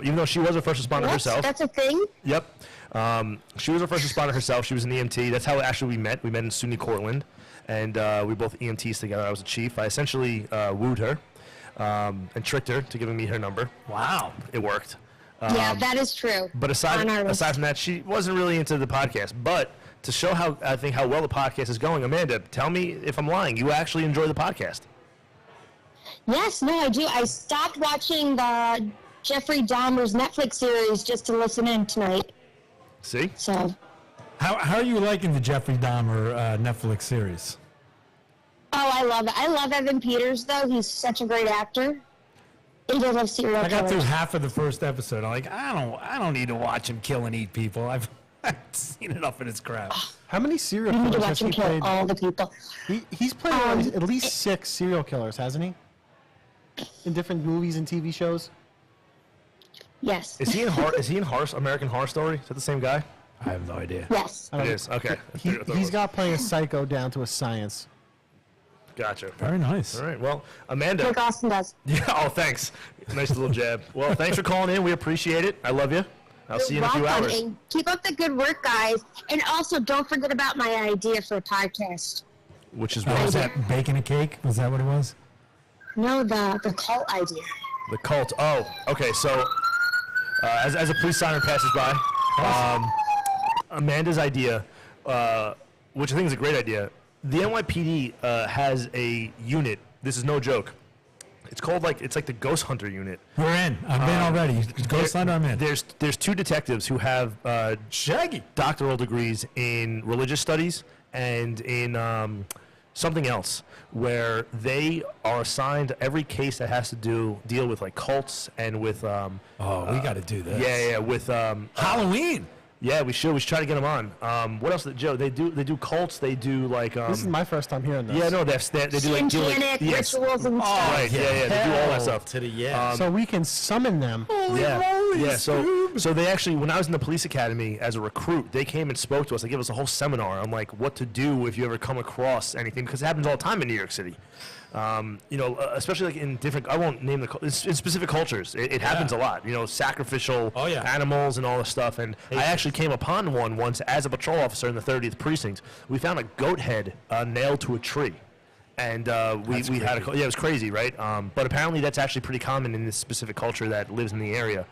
Even though she was a first responder herself. That's a thing? Yep. She was a first responder herself. She was an EMT. That's how actually we met. We met in SUNY Cortland, and we both EMTs together. I was a chief. I essentially wooed her and tricked her to giving me her number. Wow. It worked. Yeah, that is true. But aside from that, she wasn't really into the podcast. But to show how well the podcast is going, Amanda, tell me if I'm lying. You actually enjoy the podcast. Yes, no, I do. I stopped watching the Jeffrey Dahmer's Netflix series just to listen in tonight. See? So, How are you liking the Jeffrey Dahmer Netflix series? oh, I love it. I love Evan Peters, though. He's such a great actor. And I love serial I got through killers. half of the first episode. I'm like, I don't need to watch him kill and eat people. I've seen enough of this crap. how many serial You need to killers has watch he him kill played? all the people. He's played at least 6 serial killers, hasn't he? In different movies and TV shows. Yes. Is he in American Horror Story? Is that the same guy? I have no idea. Yes. It is. Okay. He's got playing a psycho down to a science. Gotcha. Very nice. All right. Well, Amanda. Like Austin does. Yeah. Oh, thanks. Nice little jab. Well, thanks for calling in. We appreciate it. I love you. I'll see you in a few Welcome, hours. and keep up the good work, guys. And also, don't forget about my idea for a podcast. Which is Was what that baking a cake? Was that what it was? No, the cult idea. the cult. Oh, okay. So, as a police siren passes by, Amanda's idea, which I think is a great idea. The NYPD has a unit. This is no joke. It's called it's like the Ghost Hunter unit. We're in. I've been already. Ghost Hunter, I'm in. There's 2 detectives who have Shaggy. doctoral degrees in religious studies and in something else, where they are assigned every case that has to deal with cults and with Oh, we got to do this. yeah with Halloween. yeah, we should try to get them on. What else? Joe, they do cults. They do This is my first time hearing this. yeah, no, they do Satanic yes. rituals and stuff. Right, yeah, they do all that stuff. To the yeah. So we can summon them. Yeah, yeah. So So they actually, when I was in the police academy as a recruit, they came and spoke to us. They gave us a whole seminar on like what to do if you ever come across anything, because it happens all the time in New York City. You know, especially like in different, I won't name in specific cultures. It happens a lot. You know, sacrificial animals and all this stuff. And I actually came upon one once as a patrol officer in the 30th precinct. We found a goat head nailed to a tree. And we had a, it was crazy, right? But apparently that's actually pretty common in this specific culture that lives in the area.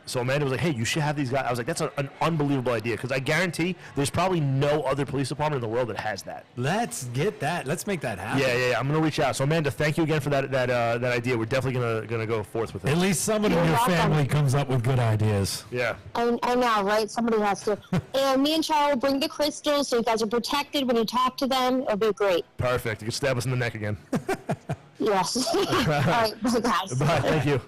So Amanda was like, hey, you should have these guys. I was like, that's an unbelievable idea, because I guarantee there's probably no other police department in the world that has that. Let's get that. Let's make that happen. Yeah. I'm going to reach out. So Amanda, thank you again for that idea. We're definitely going to go forth with it. At least someone in your family comes up with good ideas. Yeah. I know, right? Somebody has to. And me and Charles will bring the crystals so you guys are protected when you talk to them. It'll be great. Perfect. You can stab us in the neck again. Yes. All right, bye, guys. Bye. Thank you.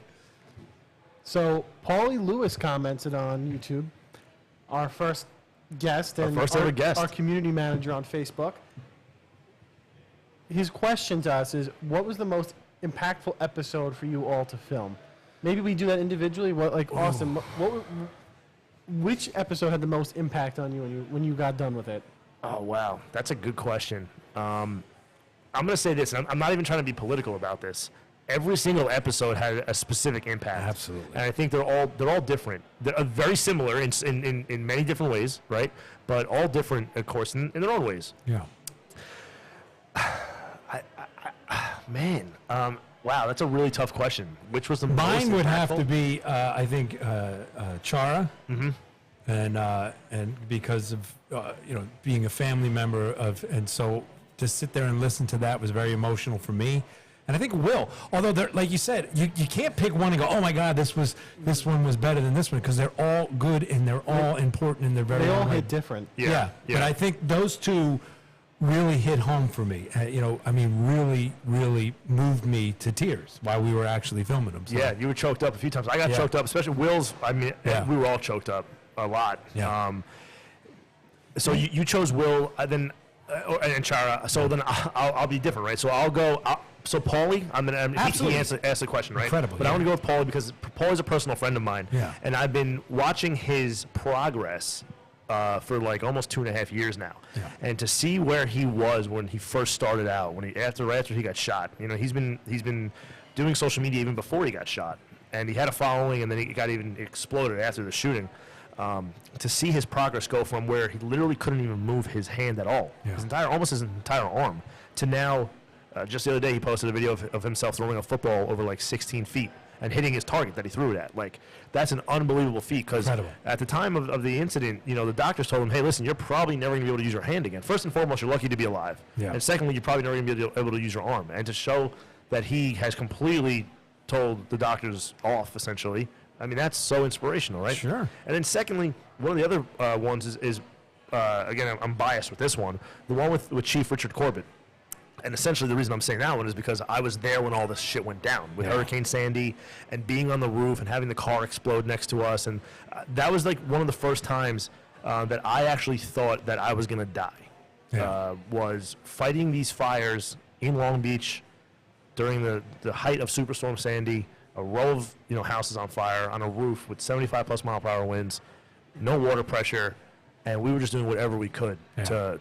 So Paulie Lewis commented on YouTube, our first guest and first ever guest. Our community manager on Facebook. His question to us is, what was the most impactful episode for you all to film? Maybe we do that individually. What, like Austin, which episode had the most impact on you when you got done with it? Oh, wow. That's a good question. I'm going to say this, and I'm not even trying to be political about this. Every single episode had a specific impact. Absolutely. And I think they're all different. They're very similar in many different ways, right? But all different, of course, in their own ways. Yeah. Man, wow, that's a really tough question. Which was the Mine most would have to impactful? be, I think, Chara. Mm-hmm. And because of being a family member of, and so to sit there and listen to that was very emotional for me. And I think Will, although they're, like you said, you can't pick one and go, oh my God, this one was better than this one, because they're all good and they're all important and they're very. They all hit hit different. Yeah. But I think those two really hit home for me. Really, really moved me to tears while we were actually filming them. So. Yeah, you were choked up a few times. I got choked up, especially Will's. I mean, we were all choked up a lot. Yeah. So you chose Will, and Chara. So then I'll be different, right? So I'll go. So Paulie, he asked the question, right? Incredible. But I want to go with Paulie because Paulie's a personal friend of mine. Yeah. And I've been watching his progress for like almost 2.5 years now. Yeah. And to see where he was when he first started out, after he got shot, he's been doing social media even before he got shot, and he had a following, and then he got even exploded after the shooting. To see his progress go from where he literally couldn't even move his hand at all, almost his entire arm, to now. Just the other day, he posted a video of himself throwing a football over like 16 feet and hitting his target that he threw it at. Like, that's an unbelievable feat, because at the time of the incident, the doctors told him, hey, listen, you're probably never going to be able to use your hand again. First and foremost, you're lucky to be alive. Yeah. And secondly, you're probably never going to be able to use your arm. And to show that he has completely told the doctors off, essentially, I mean, that's so inspirational, right? Sure. And then secondly, one of the other ones is again, I'm biased with this one, the one with Chief Richard Corbett. And essentially the reason I'm saying that one is because I was there when all this shit went down with Hurricane Sandy and being on the roof and having the car explode next to us. And that was like one of the first times that I actually thought that I was going to die, was fighting these fires in Long Beach during the height of Superstorm Sandy, a row of houses on fire on a roof with 75 plus mile per hour winds, no water pressure. And we were just doing whatever we could to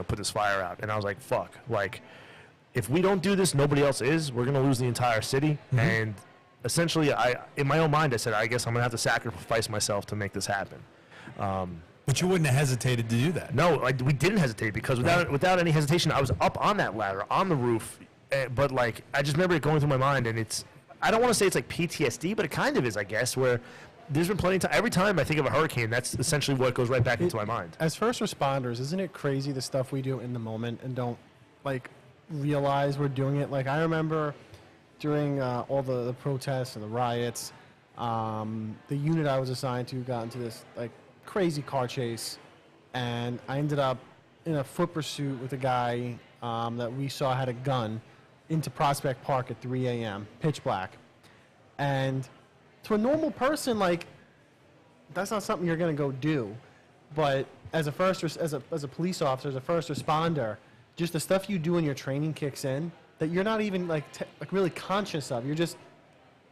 put this fire out. And I was like, fuck. Like, if we don't do this, nobody else is. We're going to lose the entire city. Mm-hmm. And essentially, in my own mind, I said, I guess I'm going to have to sacrifice myself to make this happen. But you wouldn't have hesitated to do that. No, we didn't hesitate, because without any hesitation, I was up on that ladder, on the roof. But, like, I just remember it going through my mind. And I don't want to say it's like PTSD, but it kind of is, I guess, where there's been plenty of time. Every time I think of a hurricane, that's essentially what goes right back into my mind. As first responders, isn't it crazy the stuff we do in the moment and don't realize we're doing it? Like, I remember during all the protests and the riots, the unit I was assigned to got into this crazy car chase, and I ended up in a foot pursuit with a guy that we saw had a gun into Prospect Park at 3 a.m., pitch black. And to a normal person, that's not something you're going to go do. But as a police officer, as a first responder, just the stuff you do in your training kicks in that you're not even really conscious of. You're just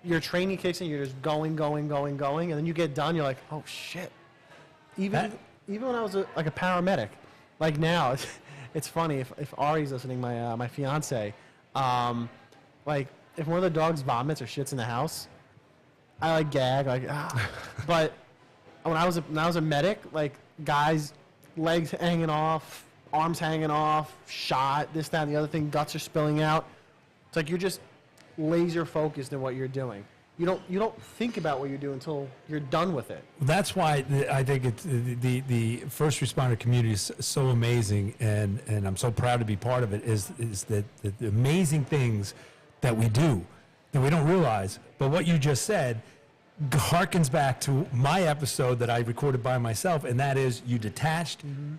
your training kicks in, you're just going, and then you get done, you're like, oh shit. Even when I was like a paramedic, like now, it's funny if Ari's listening, my fiance, like if one of the dogs vomits or shits in the house, I like gag, like but when I was a medic, like guys, legs hanging off, arms hanging off, shot, this, that, and the other thing, guts are spilling out. It's like you're just laser focused in what you're doing. You don't think about what you do until you're done with it. That's why I think it's the first responder community is so amazing, and I'm so proud to be part of it. Is that the amazing things that we do that we don't realize. But what you just said harkens back to my episode that I recorded by myself, and that is you detached. Mm-hmm.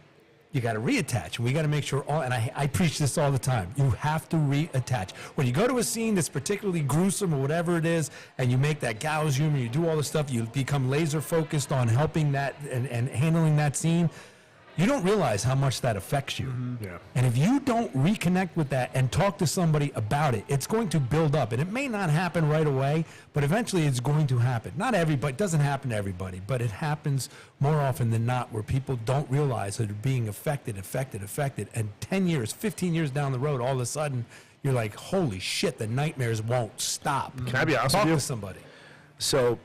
You got to reattach. We got to make sure and I preach this all the time. You have to reattach. When you go to a scene that's particularly gruesome or whatever it is, and you make that gauze humor, you do all the stuff, you become laser focused on helping that and handling that scene. You don't realize how much that affects you. Mm-hmm. Yeah. And if you don't reconnect with that and talk to somebody about it, it's going to build up. And it may not happen right away, but eventually it's going to happen. Not everybody, it doesn't happen to everybody, but it happens more often than not where people don't realize that they're being affected. And 10 years, 15 years down the road, all of a sudden, you're like, holy shit, the nightmares won't stop. Can I be honest Talk with you? to somebody. So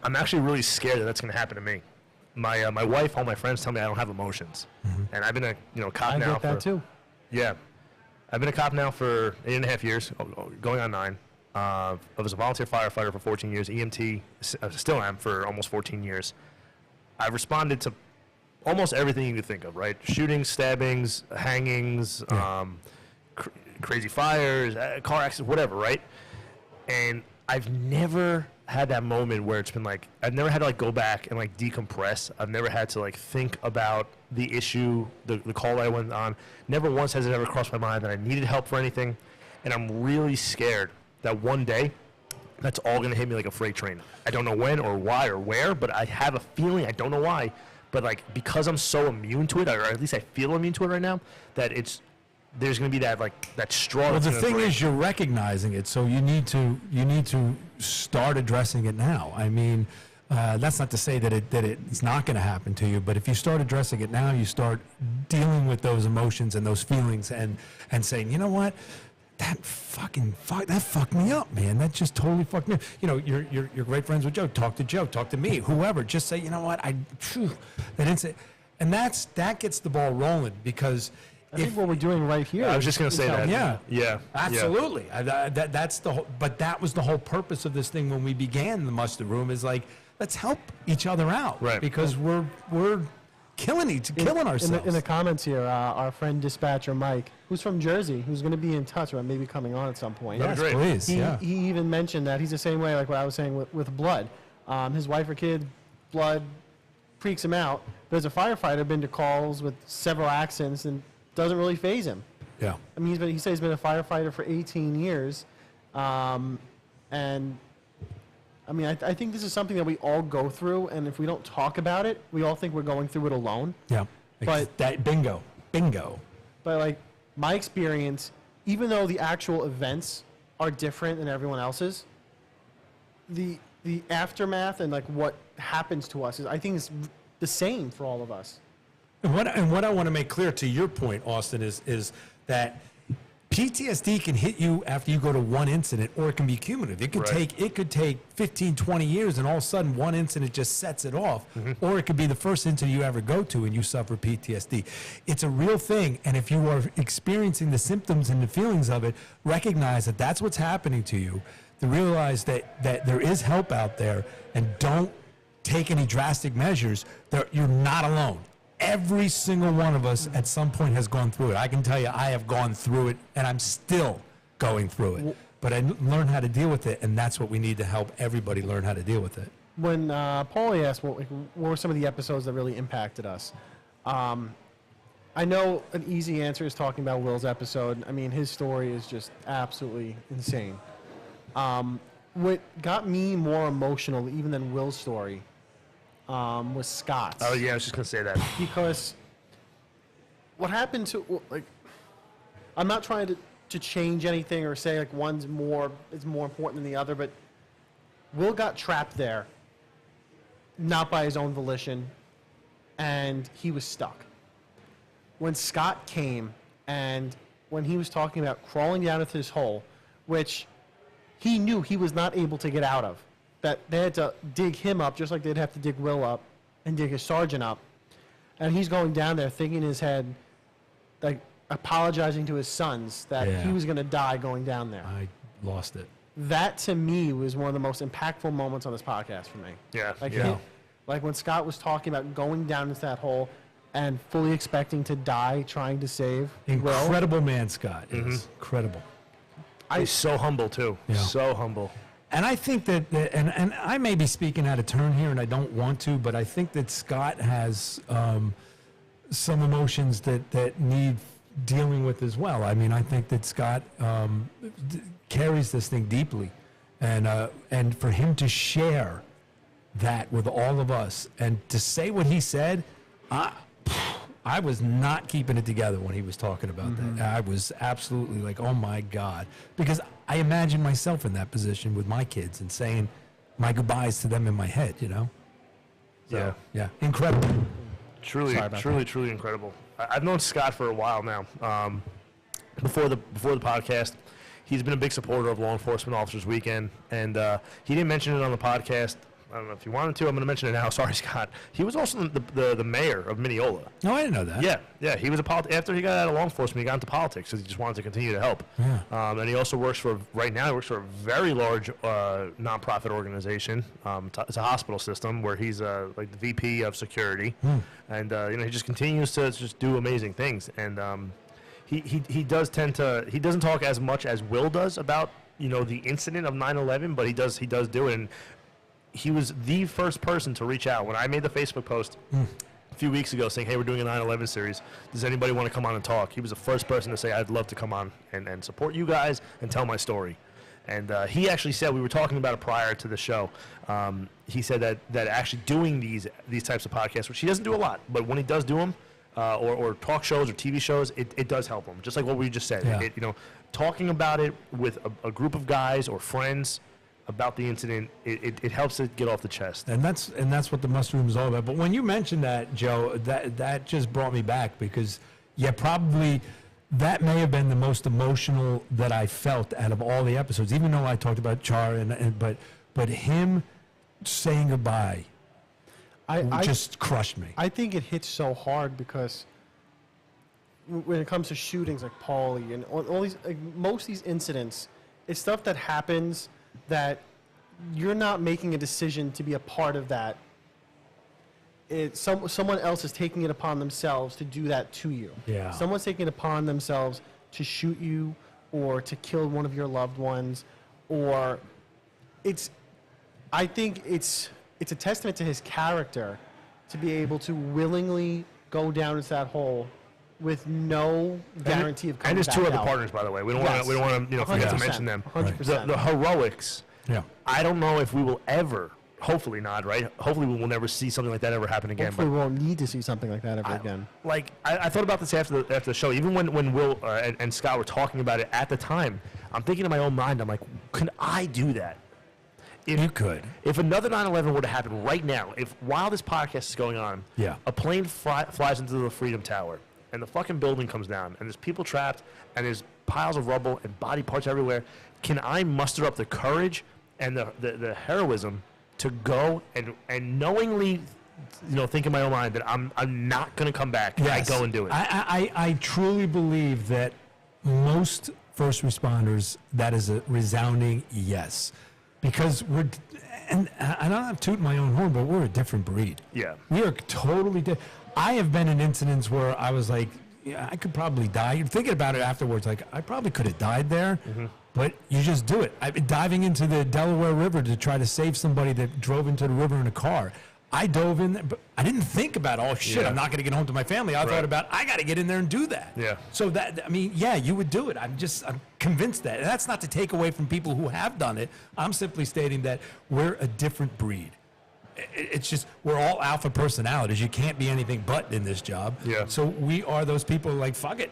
I'm actually really scared that that's going to happen to me. My wife, all my friends tell me I don't have emotions, and I've been a cop now I get that too. Yeah, I've been a cop now for 8.5 years, going on 9. I was a volunteer firefighter for 14 years, EMT, still am for almost 14 years. I've responded to almost everything you could think of, right? Shootings, stabbings, hangings, crazy fires, car accidents, whatever, right? And I've never had that moment where it's been like, I've never had to like go back and like decompress. I've never had to like think about the issue, the call that I went on. Never once has it ever crossed my mind that I needed help for anything. And I'm really scared that one day that's all going to hit me like a freight train. I don't know when or why or where, but I have a feeling, I don't know why, but like because I'm so immune to it, or at least I feel immune to it right now, that there's going to be that straw. Well, that's the gonna thing break. is, you're recognizing it, so you need to start addressing it now. I mean, that's not to say that it's not going to happen to you, but if you start addressing it now, you start dealing with those emotions and those feelings, and saying, you know what, that fucked me up, man. That just totally fucked me up. You know, you're great friends with Joe. Talk to Joe. Talk to me. Whoever. Just say, you know what, I didn't say, and that gets the ball rolling because. I think what we're doing right here. I was just going to say that. Yeah, absolutely. That's the whole, but that was the whole purpose of this thing when we began the Mustard Room. Is like, let's help each other out, right? Because we're killing ourselves. In the comments here, our friend dispatcher Mike, who's from Jersey, who's going to be in touch about maybe coming on at some point. Yes, great. please. He Yeah. even mentioned that he's the same way, like what I was saying with blood. His wife or kid, blood freaks him out. But as a firefighter, been to calls with several accidents and doesn't really faze him. Yeah. I mean, he said he's been a firefighter for 18 years. And I mean, I think this is something that we all go through. And if we don't talk about it, we all think we're going through it alone. Yeah. But that bingo. But like my experience, even though the actual events are different than everyone else's, the aftermath and like what happens to us is, I think, is the same for all of us. And what I want to make clear to your point, Austin, is that PTSD can hit you after you go to one incident, or it can be cumulative. It could take 15, 20 years, and all of a sudden one incident just sets it off. Mm-hmm. Or it could be the first incident you ever go to and you suffer PTSD. It's a real thing, and if you are experiencing the symptoms and the feelings of it, recognize that that's what's happening to you. To realize that there is help out there, and don't take any drastic measures. You're not alone. Every single one of us at some point has gone through it. I can tell you I have gone through it, and I'm still going through it. But I learned how to deal with it, and that's what we need to help everybody learn how to deal with it. When Paulie asked what were some of the episodes that really impacted us, I know an easy answer is talking about Will's episode. I mean, his story is just absolutely insane. What got me more emotional even than Will's story was Scott's. Oh yeah, I was just gonna say that. Because what happened to, like, I'm not trying to change anything or say like one's more important than the other, but Will got trapped there, not by his own volition, and he was stuck. When Scott came and when he was talking about crawling down into this hole, which he knew he was not able to get out of, that they had to dig him up just like they'd have to dig Will up and dig his sergeant up. And he's going down there thinking in his head, like apologizing to his sons that Yeah. he was going to die going down there. I lost it. That to me was one of the most impactful moments on this podcast for me. Yeah, Like, yeah. like when Scott was talking about going down into that hole and fully expecting to die trying to save Will. Incredible man, Scott. Mm-hmm. Is incredible. He's so humble too. Yeah. So humble. And I think that, and I may be speaking out of turn here, and I don't want to, but I think that Scott has some emotions that need dealing with as well. I mean, I think that Scott carries this thing deeply, and for him to share that with all of us and to say what he said, I was not keeping it together when he was talking about that. I was absolutely like, oh my God, because I imagine myself in that position with my kids and saying my goodbyes to them in my head, you know? So, Yeah. yeah, incredible. Truly, Sorry about truly incredible. I've known Scott for a while now. Before the podcast, he's been a big supporter of Law Enforcement Officers Weekend, and he didn't mention it on the podcast. I don't know if you wanted to. I'm going to mention it now. Sorry, Scott. He was also the mayor of Mineola. No, I didn't know that. Yeah. He was after he got out of law enforcement, he got into politics because he just wanted to continue to help. Yeah. And he also works right now he works for a very large nonprofit organization. It's a hospital system where he's like the VP of security, and he just continues to just do amazing things. And he does tend to he doesn't talk as much as Will does about the incident of 9/11, but he does do it. And he was the first person to reach out when I made the Facebook post a few weeks ago saying, hey, we're doing a 9/11 series. Does anybody want to come on and talk? He was the first person to say, I'd love to come on and support you guys and tell my story. And he actually said, we were talking about it prior to the show, he said that actually doing these types of podcasts, which he doesn't do a lot, but when he does do them, or talk shows or TV shows, it does help him. Just like what we just said. Yeah. Talking about it with a group of guys or friends about the incident, it helps it get off the chest. And that's what the muster room is all about. But when you mentioned that, Joe, that just brought me back because, probably that may have been the most emotional that I felt out of all the episodes. Even though I talked about Char but him saying goodbye just crushed me. I think it hits so hard because when it comes to shootings like Paulie and all these, like most of these incidents, it's stuff that happens that you're not making a decision to be a part of that. Someone else is taking it upon themselves to do that to you. Yeah. Someone's taking it upon themselves to shoot you or to kill one of your loved ones, or I think it's a testament to his character to be able to willingly go down into that hole with no guarantee of coming And his back two other out. partners, by the way. We don't Yes. want to forget to 100%. mention them. 100%. The heroics. Yeah. I don't know if we will ever, hopefully not, right? Hopefully we will never see something like that ever happen again. Hopefully we won't need to see something like that ever again. I thought about this after the show. Even when Will and Scott were talking about it at the time, I'm thinking in my own mind, I'm like, can I do that? You could. If another 9/11 were to happen right now, while this podcast is going on, Yeah. a plane flies into the Freedom Tower, and the fucking building comes down, and there's people trapped, and there's piles of rubble and body parts everywhere, can I muster up the courage and the heroism to go and knowingly, think in my own mind that I'm not going to come back, and I go and do it? I truly believe that most first responders, that is a resounding yes. Because and I don't have to toot my own horn, but we're a different breed. Yeah. We are totally different. I have been in incidents where I was like, yeah, I could probably die. You're thinking about it afterwards, like, I probably could have died there, but you just do it. I've been diving into the Delaware River to try to save somebody that drove into the river in a car. I dove in there, but I didn't think about, oh, shit, Yeah. I'm not going to get home to my family. I thought about, I got to get in there and do that. Yeah. So you would do it. I'm convinced that. And that's not to take away from people who have done it. I'm simply stating that we're a different breed. It's just, we're all alpha personalities. You can't be anything but in this job. Yeah. So we are those people like, fuck it.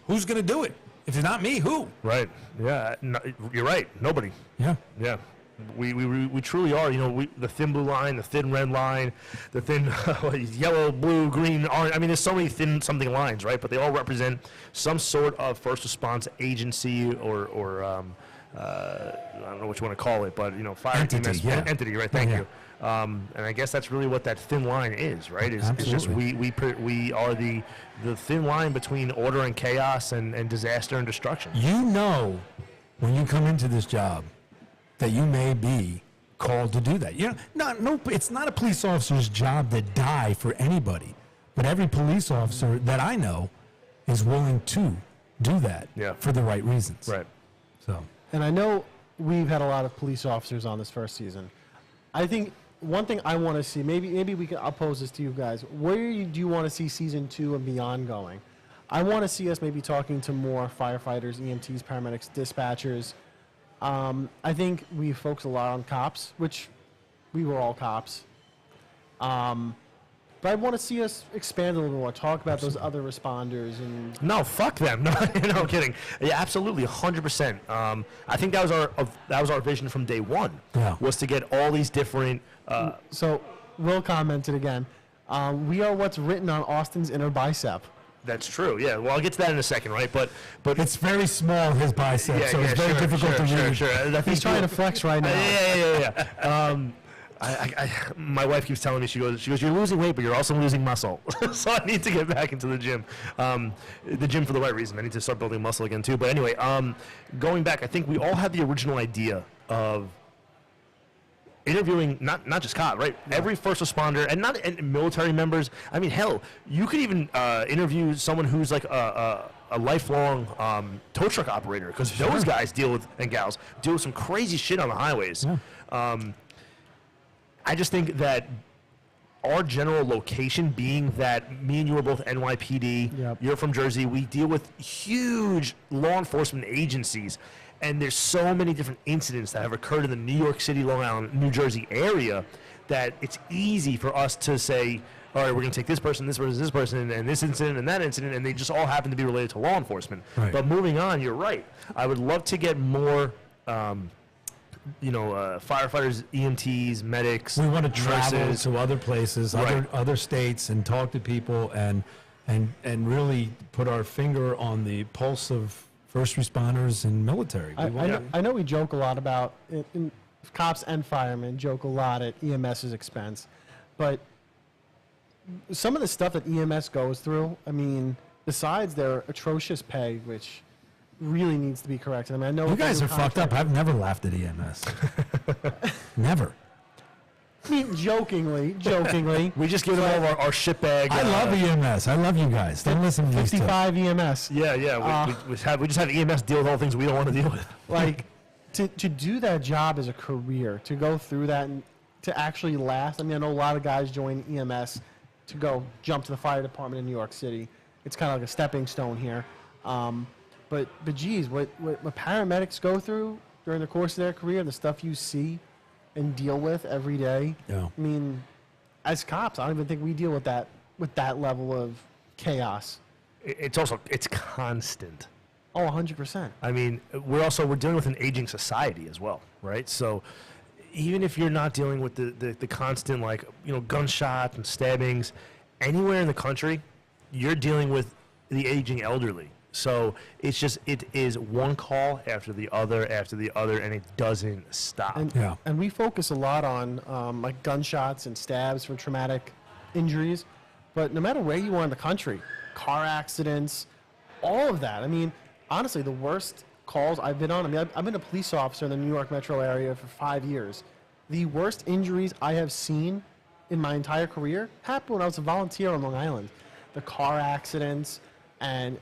Who's going to do it? If it's not me, who? Right. Yeah. No, you're right. Nobody. Yeah. Yeah. We truly are, the thin blue line, the thin red line, the thin yellow, blue, green, orange. I mean, there's so many thin something lines, right? But they all represent some sort of first response agency or I don't know what you want to call it, but fire Entity, EMS yeah. entity, right? Thank Yeah. you. And I guess that's really what that thin line is, right? It's just Absolutely. we are the thin line between order and chaos and disaster and destruction. When you come into this job, that you may be called to do that. It's not a police officer's job to die for anybody, but every police officer that I know is willing to do that for the right reasons. Right. So, And I know we've had a lot of police officers on this first season. I think one thing I want to see, maybe I'll pose this to you guys. Where do you want to see season 2 and beyond going? I want to see us maybe talking to more firefighters, EMTs, paramedics, dispatchers. I think we focus a lot on cops, which we were all cops. But I want to see us expand a little more, talk about those other responders and No, fuck them. No, I'm kidding. Yeah, absolutely, 100%. I think that was our vision from day one. Yeah. Was to get all these different. So, Will commented again. We are what's written on Austin's inner bicep. That's true. Yeah. Well, I'll get to that in a second, right? But it's very small, his bicep, so it's very difficult to read. Sure. He's trying to flex right now. Yeah. My wife keeps telling me, she goes, you're losing weight, but you're also losing muscle. So I need to get back into the gym. The gym for the right reason. I need to start building muscle again too. But anyway, going back, I think we all had the original idea of interviewing not just cops, right? Yeah. Every first responder and military members. I mean, hell, you could even interview someone who's like a lifelong tow truck operator, because those guys and gals deal with some crazy shit on the highways. Yeah. I just think that our general location being that me and you are both NYPD, Yep. You're from Jersey, we deal with huge law enforcement agencies. And there's so many different incidents that have occurred in the New York City, Long Island, New Jersey area that it's easy for us to say, all right, we're going to take this person, and this incident, and that incident, and they just all happen to be related to law enforcement. Right. But moving on, you're right. I would love to get more, firefighters, EMTs, medics. We want to travel nurses. to other places, Right. other states, and talk to people and really put our finger on the pulse of first responders and military. I know we joke a lot about cops and firemen joke a lot at EMS's expense, but some of the stuff that EMS goes through, I mean, besides their atrocious pay, which really needs to be corrected. I mean, I know You guys are fucked up. I've never laughed at EMS. Never. I mean, jokingly. We just give them all our shitbag. I love EMS. I love you guys. Don't listen to these two. 55 EMS. Yeah. We just have EMS deal with all the things we don't want to deal with. Like, to do that job as a career, to go through that and to actually last. I mean, I know a lot of guys join EMS to go jump to the fire department in New York City. It's kind of like a stepping stone here. But geez, what paramedics go through during the course of their career, the stuff you see and deal with every day. Yeah. I mean, as cops, I don't even think we deal with that level of chaos. It's constant. Oh, 100%. I mean, we're dealing with an aging society as well, right? So even if you're not dealing with the constant, gunshots and stabbings, anywhere in the country, you're dealing with the aging elderly. So it is one call after the other, and it doesn't stop. And we focus a lot on like gunshots and stabs from traumatic injuries, but no matter where you are in the country, car accidents, all of that. I mean, honestly, the worst calls I've been on, I mean, I've been a police officer in the New York metro area for 5 years. The worst injuries I have seen in my entire career happened when I was a volunteer on Long Island. The car accidents and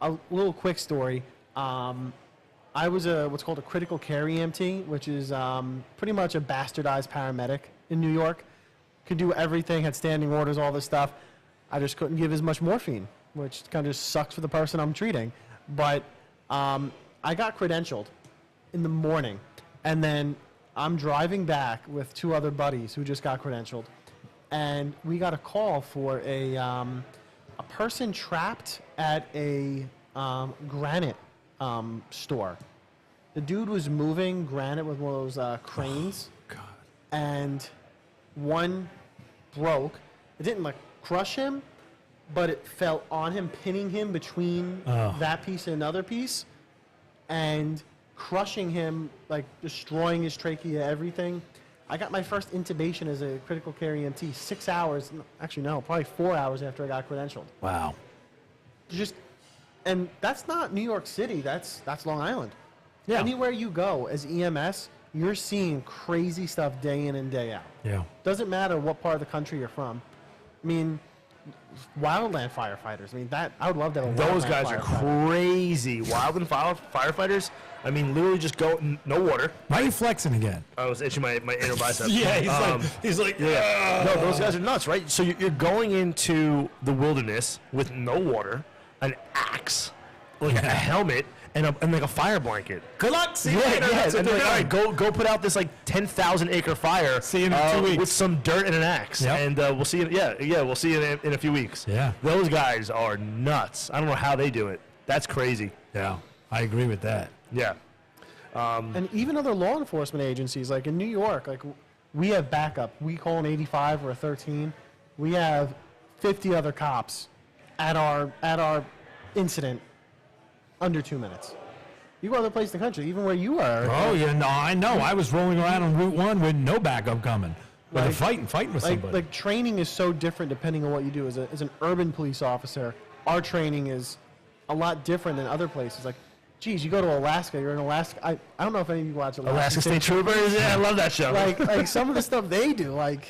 a little quick story. I was what's called a critical care EMT, which is pretty much a bastardized paramedic in New York. Could do everything, had standing orders, all this stuff. I just couldn't give as much morphine, which kind of just sucks for the person I'm treating. But I got credentialed in the morning, and then I'm driving back with 2 other buddies who just got credentialed, and we got a call for a person trapped at a granite store The dude was moving granite with one of those cranes, and one broke. It didn't like crush him, but it fell on him, pinning him between that piece and another piece, and crushing him, like destroying his trachea, everything. I got my first intubation as a critical care EMT 6 hours, actually no, probably 4 hours after I got credentialed. Wow. And that's not New York City, that's Long Island. Yeah. Anywhere you go as EMS, you're seeing crazy stuff day in and day out. Yeah. Doesn't matter what part of the country you're from. I mean, wildland firefighters. I mean, I would love to have a Those wildland guys are firefighter. crazy. Wildland firefighters, I mean, literally just go, no water. Why are you flexing again? I was itching my inner bicep. he's like, Yeah. No, those guys are nuts, right? So you're going into the wilderness with no water, an axe, like a helmet, and like a fire blanket. good luck. See you Yeah, later. yeah. That's what And they're like, all doing. right, go put out this like 10,000 acre fire. See you in 2 weeks. with some dirt and an axe, Yep. and we'll see you. Yeah, we'll see you in a few weeks. Yeah. those guys are nuts. I don't know how they do it. That's crazy. Yeah, I agree with that. Yeah. And even other law enforcement agencies, like in New York, like we have backup. We call an 85 or a 13. We have 50 other cops at our incident under 2 minutes. You go other places in the country, even where you are. Oh, yeah, no, I know. I was rolling around on Route 1 with no backup coming. But Like- fighting with somebody. Like training is so different depending on what you do. As an urban police officer, our training is a lot different than other places. Like, geez, you go to Alaska. You're in Alaska. I don't know if any of you watch Alaska State Troopers. Yeah, I love that show. Like some of the stuff they do. Like,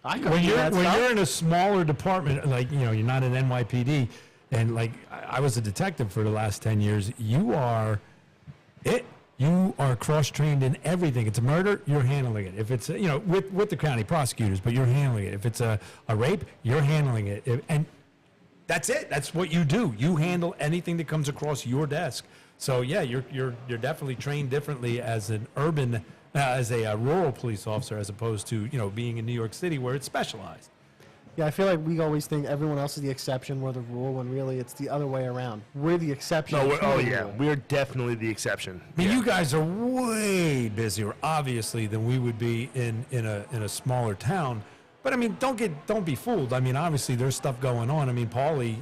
I couldn't when do that stuff. you're in a smaller department, like, you're not an NYPD, and like I was a detective for the last 10 years, you are cross-trained in everything. It's a murder, you're handling it. If it's, with the county prosecutors, but you're handling it. If it's a rape, you're handling it. And that's it. That's what you do. You handle anything that comes across your desk. So yeah, you're definitely trained differently as an urban, as a rural police officer, as opposed to, being in New York City where it's specialized. Yeah, I feel like we always think everyone else is the exception, we're the rule, when really it's the other way around. We're the exception. No, to oh the yeah, rule. we are definitely the exception. I mean, Yeah. you guys are way busier, obviously, than we would be in a smaller town. But I mean, don't be fooled. I mean, obviously, there's stuff going on. I mean, Paulie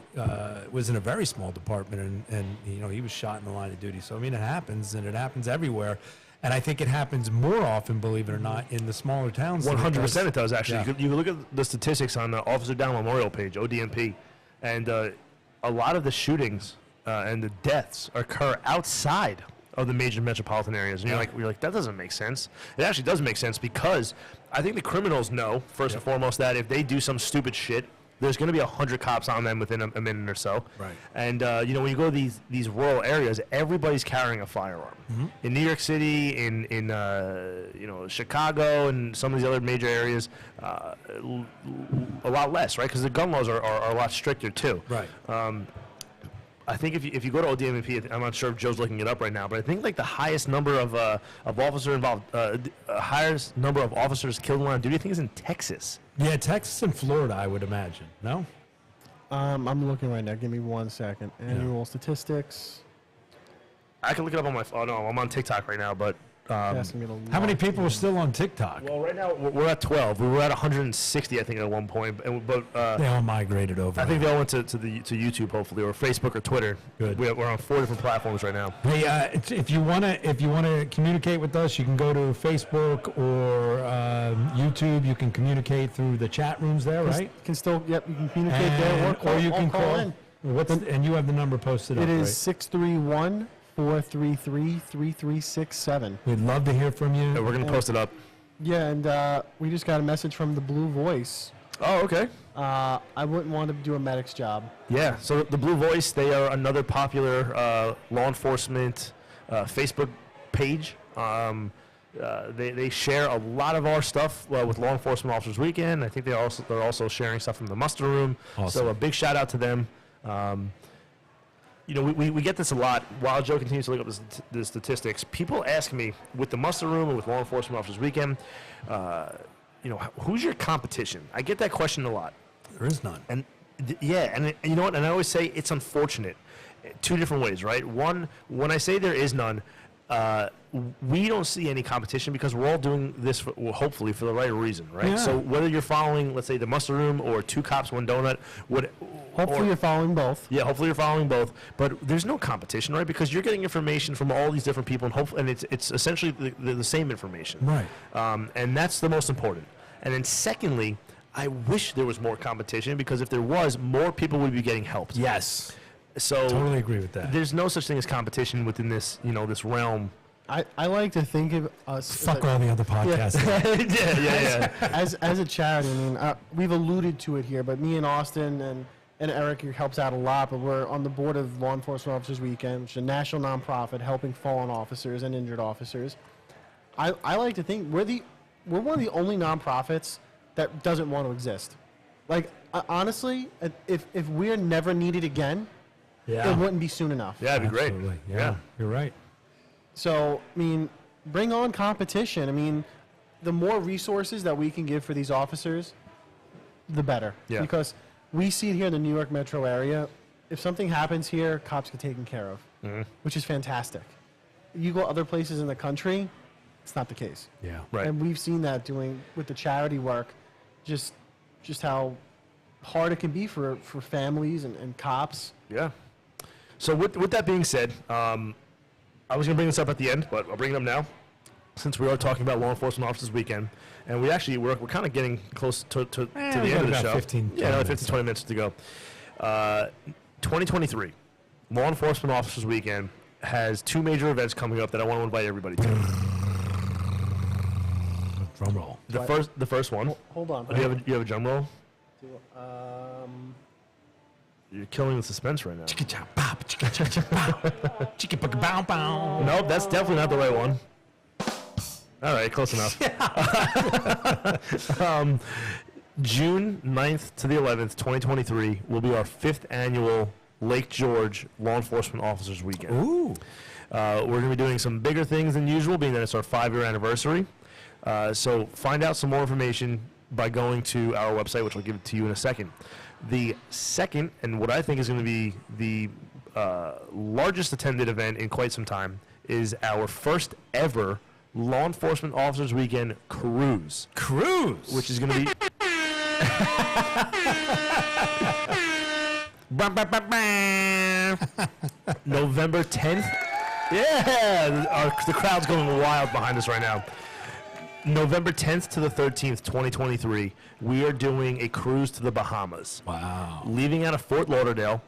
was in a very small department, and he was shot in the line of duty. So I mean, it happens, and it happens everywhere. And I think it happens more often, believe it or not, in the smaller towns. than it 100% it does, actually. Yeah. You can look at the statistics on the Officer Down Memorial page, ODMP, and a lot of the shootings and the deaths occur outside of the major metropolitan areas. And you're like, that doesn't make sense. It actually does make sense, because I think the criminals know, first and foremost, that if they do some stupid shit, there's going to be 100 cops on them within a minute or so. Right. And, when you go to these rural areas, everybody's carrying a firearm. Mm-hmm. In New York City, in Chicago, and some of these other major areas, a lot less, right? Because the gun laws are a lot stricter, too. Right. I think if you go to ODMP, I'm not sure if Joe's looking it up right now, but I think like the highest number of officer involved, highest number of officers killed in line of duty, I think is in Texas. Yeah, Texas and Florida, I would imagine. No? I'm looking right now. Give me 1 second. Annual statistics. I can look it up on my phone. Oh, no, I'm on TikTok right now, but Asking me to How many log people are in. still on TikTok? well, right now we're at 12. We were at 160, I think, at one point, but They all migrated over. I think they all went to YouTube, hopefully, or Facebook or Twitter. Good. We're on 4 different platforms right now. Hey, if you wanna communicate with us, you can go to Facebook or YouTube. You can communicate through the chat rooms there, right? Can still, yep, you can communicate there or call, or you can call in. And you have the number posted up, It right? is 631-433-3367. We'd love to hear from you. Yeah, we're gonna post it up. Yeah, and we just got a message from the Blue Voice. Oh, okay. I wouldn't want to do a medic's job. Yeah, so the Blue Voice, they are another popular law enforcement Facebook page. They share a lot of our stuff with Law Enforcement Officers Weekend. I think they're also sharing stuff from the muster room. Awesome. So a big shout out to them. We get this a lot. While Joe continues to look up the statistics, people ask me with the muster room and with Law Enforcement Officers Weekend, who's your competition? I get that question a lot. There is none. And and you know what? And I always say it's unfortunate. 2 different ways, right? One, when I say there is none, we don't see any competition because we're all doing this, hopefully, for the right reason, right? Yeah. So whether you're following, let's say, the Muster Room or Two Cops, One Donut, Hopefully you're following both. yeah, hopefully you're following both. But there's no competition, right? Because you're getting information from all these different people, and it's essentially the same information. Right. And that's the most important. And then secondly, I wish there was more competition because if there was, more people would be getting helped. Yes. So Totally agree with that. there's no such thing as competition within this, this realm. I like to think of us Fuck all the other podcasts. yeah. as a charity. I mean, we've alluded to it here, but me and Austin and Eric here helps out a lot. But we're on the board of Law Enforcement Officers Weekend, which is a national nonprofit helping fallen officers and injured officers. I like to think we're one of the only nonprofits that doesn't want to exist. Like honestly, if we're never needed again, it wouldn't be soon enough. Yeah, it'd be great. Absolutely. Yeah, you're right. So, I mean, bring on competition. I mean, the more resources that we can give for these officers, the better. Yeah. Because we see it here in the New York metro area. If something happens here, cops get taken care of, which is fantastic. You go other places in the country, it's not the case. Yeah. Right. And we've seen that doing with the charity work, just how hard it can be for families and cops. Yeah. So with that being said, I was going to bring this up at the end, but I'll bring it up now, since we are talking about Law Enforcement Officers Weekend, and we're kind of getting close to the we end got of the about show. 15, 20 another minutes. 20 minutes to go. 2023, Law Enforcement Officers Weekend has two major events coming up that I want to invite everybody to. Drum roll. The first one. Hold on. Do you have a drum roll? You're killing the suspense right now. Nope, that's definitely not the right one. All right, close enough. June 9th to the 11th, 2023, will be our 5th annual Lake George Law Enforcement Officers Weekend. Ooh. We're going to be doing some bigger things than usual, being that it's our 5-year anniversary. So find out some more information by going to our website, which I'll give it to you in a second. The second, and what I think is going to be the largest attended event in quite some time, is our first ever Law Enforcement Officers Weekend cruise, which is going to be November 10th. Yeah, the crowd's going wild behind us right now. November 10th to the 13th, 2023, we are doing a cruise to the Bahamas. Wow. Leaving out of Fort Lauderdale,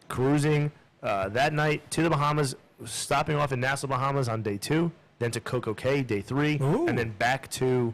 cruising that night to the Bahamas, stopping off in Nassau, Bahamas on day 2, then to Coco Cay, day 3, Ooh. and then back to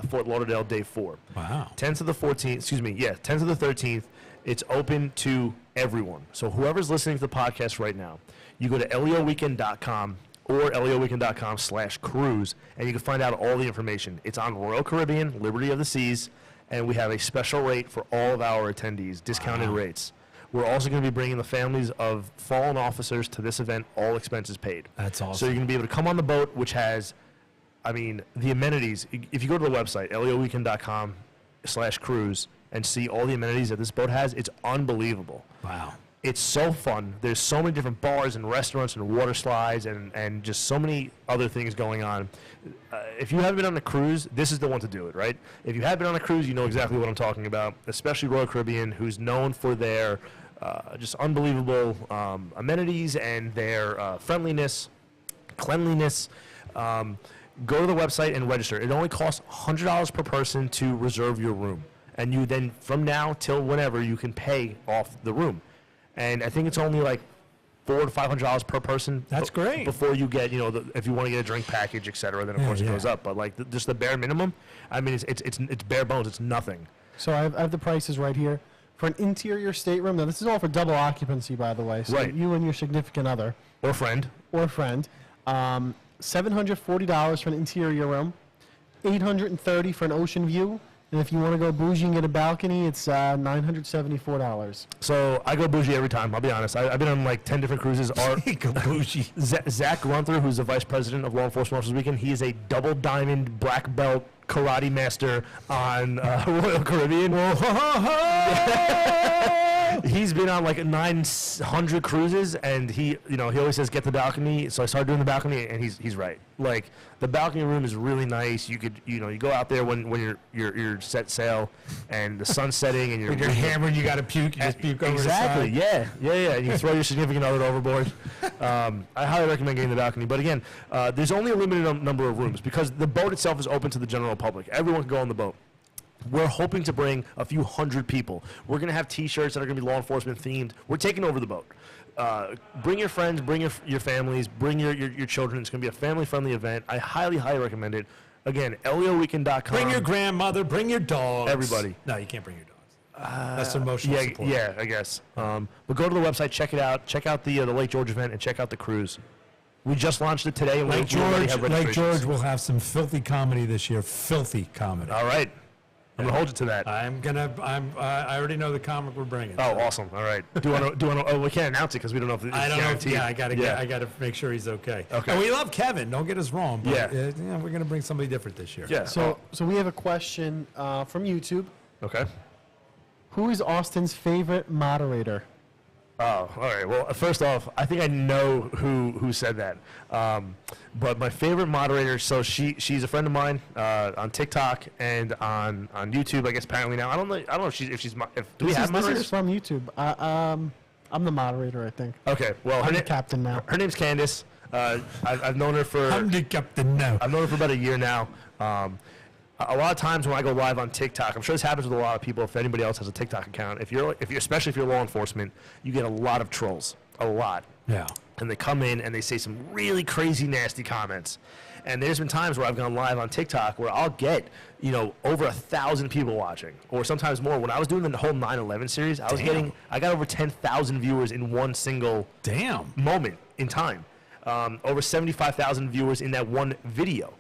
Fort Lauderdale, day 4. Wow. 10th to the 14th, 10th to the 13th, it's open to everyone. So whoever's listening to the podcast right now, you go to leoweekend.com or leoweekend.com/cruise, and you can find out all the information. It's on Royal Caribbean, Liberty of the Seas, and we have a special rate for all of our attendees, discounted rates. We're also going to be bringing the families of fallen officers to this event, all expenses paid. That's awesome. So you're going to be able to come on the boat, which has, the amenities. If you go to the website, leoweekend.com/cruise, and see all the amenities that this boat has, it's unbelievable. Wow. It's so fun. There's so many different bars and restaurants and water slides and just so many other things going on. If you haven't been on a cruise, this is the one to do it, right? If you have been on a cruise, you know exactly what I'm talking about, especially Royal Caribbean, who's known for their just unbelievable amenities and their friendliness, cleanliness. Go to the website and register. It only costs $100 per person to reserve your room. And you then, from now till whenever, you can pay off the room. And I think it's only like $400 to $500 per person. That's great. Before you get, if you want to get a drink package, et cetera, then of course it goes up. But like just the bare minimum, it's bare bones. It's nothing. So I have the prices right here. For an interior stateroom, now this is all for double occupancy, by the way. So Right. you and your significant other Or friend. or friend, $740 for an interior room, $830 for an ocean view, and if you want to go bougie and get a balcony, it's $974. So I go bougie every time. I'll be honest. I've been on like 10 different cruises. Go bougie. Zach Gunther, who's the vice president of Law Enforcement Officers Weekend, he is a double diamond black belt karate master on Royal Caribbean. he's been on like 900 cruises, and he always says get the balcony. So I started doing the balcony, and he's right. Like the balcony room is really nice. You could you go out there when you're set sail, and the sun's setting, and When you're hammered, you got to puke. You just puke over exactly. the side. Yeah. And you throw your significant other overboard. I highly recommend getting the balcony. But again, there's only a limited number of rooms because the boat itself is open to the general public. Everyone can go on the boat. We're hoping to bring a few hundred people. We're going to have T-shirts that are going to be law enforcement themed. We're taking over the boat. Bring your friends, bring your families, bring your children. It's going to be a family-friendly event. I highly recommend it. Again, ElioWeekend.com. Bring your grandmother. Bring your dogs. Everybody. No, you can't bring your dogs. That's emotional support. Yeah, I guess. But go to the website, check it out. Check out the Lake George event, and check out the cruise. We just launched it today. And Lake we already have George registrations. will have some filthy comedy this year. Filthy comedy. All right. I'm gonna hold you to that. I already know the comic we're bringing. Oh, awesome! All right. Do you want to? Oh, we can't announce it because we don't know if it's I don't know. guaranteed. I gotta make sure he's okay. Okay. And we love Kevin. Don't get us wrong. But, Yeah. we're gonna bring somebody different this year. Yeah. So we have a question from YouTube. Okay. Who is Austin's favorite moderator? Oh, all right. Well, first off, I think I know who said that. But my favorite moderator, so she's a friend of mine on TikTok and on YouTube. I guess apparently now I don't know if she's do we have This moderators? is from YouTube. I'm the moderator, I think. Okay. Well, I'm the captain now. Her name's Candace. I've known her for I'm the captain now. I've known her for about a year now. A lot of times when I go live on TikTok, I'm sure this happens with a lot of people. If anybody else has a TikTok account, especially if you're law enforcement, you get a lot of trolls, a lot. Yeah. And they come in and they say some really crazy, nasty comments. And there's been times where I've gone live on TikTok where I'll get, over 1,000 people watching, or sometimes more. When I was doing the whole 9/11 series, I got over 10,000 viewers in one single moment in time. Over 75,000 viewers in that one video.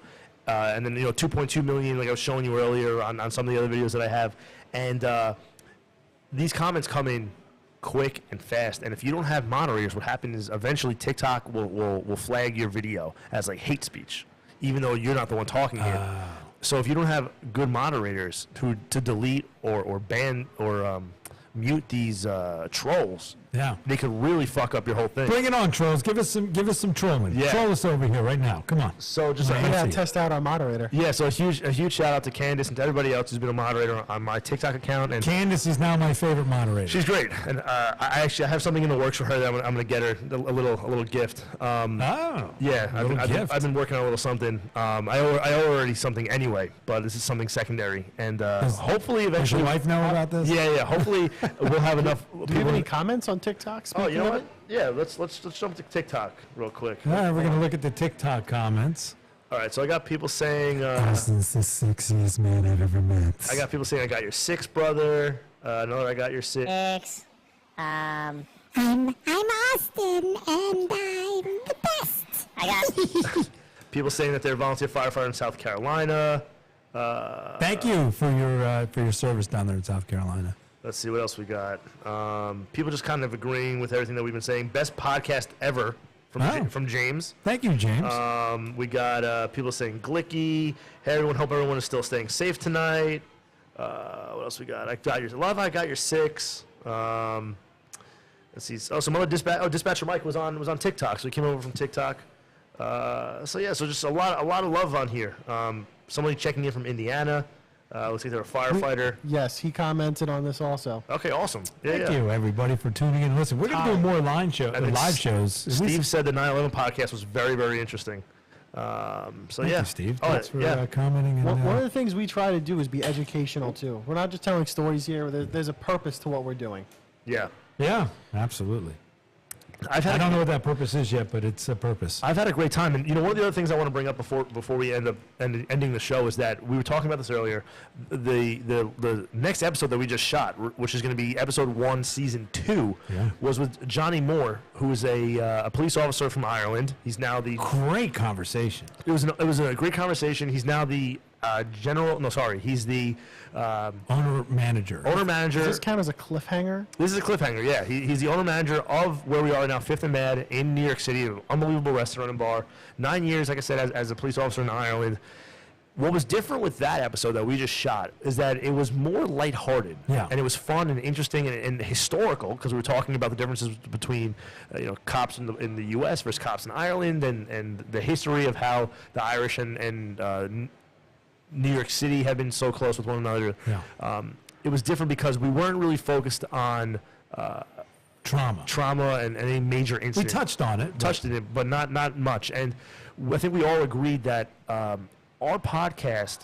And then 2.2 million, like I was showing you earlier on some of the other videos that I have. And these comments come in quick and fast. And if you don't have moderators, what happens is eventually TikTok will flag your video as like hate speech, even though you're not the one talking it. So if you don't have good moderators to delete or ban or mute these trolls, they could really fuck up your whole thing. Bring it on, trolls. Give us some trolling. Yeah. Troll us over here right now. Come on. So just We Right. gotta see it. test out our moderator. yeah, so a huge shout out to Candace and to everybody else who's been a moderator on my TikTok account. And Candace is now my favorite moderator. she's great, and I have something in the works for her that I'm gonna get her a little gift. Yeah, I've been working on a little something. I owe her already something anyway, but this is something secondary, and hopefully Does eventually. your wife know about this? Yeah. Hopefully we'll have enough. Do you have any comments on TikTok? Oh, Speaking you know of what? it? Yeah, let's jump to TikTok real quick. All right, we're gonna look at the TikTok comments. All right, so I got people saying. Austin's the sexiest man I've ever met. I got people saying I got your 6 brother. Another I got your 6. Six. I'm Austin, and I'm the best. I got. People saying that they're a volunteer firefighter in South Carolina. Thank you for your service down there in South Carolina. Let's see what else we got. People just kind of agreeing with everything that we've been saying. Best podcast ever from James. Thank you, James. We got people saying Glicky. Hey everyone, hope everyone is still staying safe tonight. What else we got? I got your 6. Let's see. Oh, some other dispatcher Mike was on TikTok, so he came over from TikTok. So just a lot of love on here. Somebody checking in from Indiana. Looks like they're a firefighter. Yes, he commented on this also. Okay, awesome. Thank you, everybody, for tuning in. Listen, we're going to do more live shows. Steve said the 9/11 podcast was very, very interesting. Thank you, Steve. Oh, Thanks for commenting. And, One of the things we try to do is be educational too. We're not just telling stories here. There's a purpose to what we're doing. Yeah. Yeah, absolutely. I don't know what that purpose is yet, but it's a purpose. I've had a great time, and one of the other things I want to bring up before we end up ending the show is that we were talking about this earlier. The next episode that we just shot, which is going to be episode 1, season 2, was with Johnny Moore, who is a police officer from Ireland. He's now the great conversation. It was a great conversation. He's now the he's the owner manager. Does this count as a cliffhanger? This is a cliffhanger, yeah. He's the owner manager of where we are now, Fifth and Mad in New York City, an unbelievable restaurant and bar. 9 years, like I said, as a police officer in Ireland. What was different with that episode that we just shot is that it was more lighthearted, Yeah. and it was fun and interesting and historical because we were talking about the differences between cops in the U.S. versus cops in Ireland and the history of how the Irish and New York City have been so close with one another. Yeah. It was different because we weren't really focused on trauma and any major We incident. touched on it. touched in it, but not much. And I think we all agreed that our podcast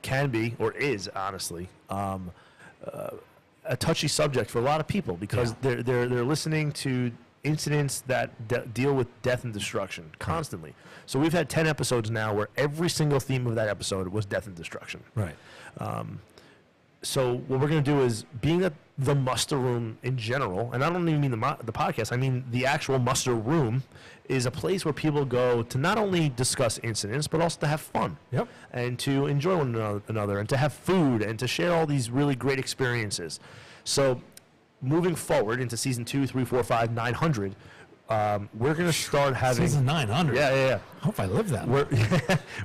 can be, or is honestly, a touchy subject for a lot of people because they're listening to incidents that deal with death and destruction constantly. So we've had 10 episodes now where every single theme of that episode was death and destruction. Right. So what we're going to do is, being at the muster room in general, and I don't even mean the podcast, I mean the actual muster room, is a place where people go to not only discuss incidents, but also to have fun. Yep. And to enjoy one another, and to have food, and to share all these really great experiences. So moving forward into season 2, 3, 4, 5, 900, we're going to start having... Season 900. Yeah. I hope I live that. We're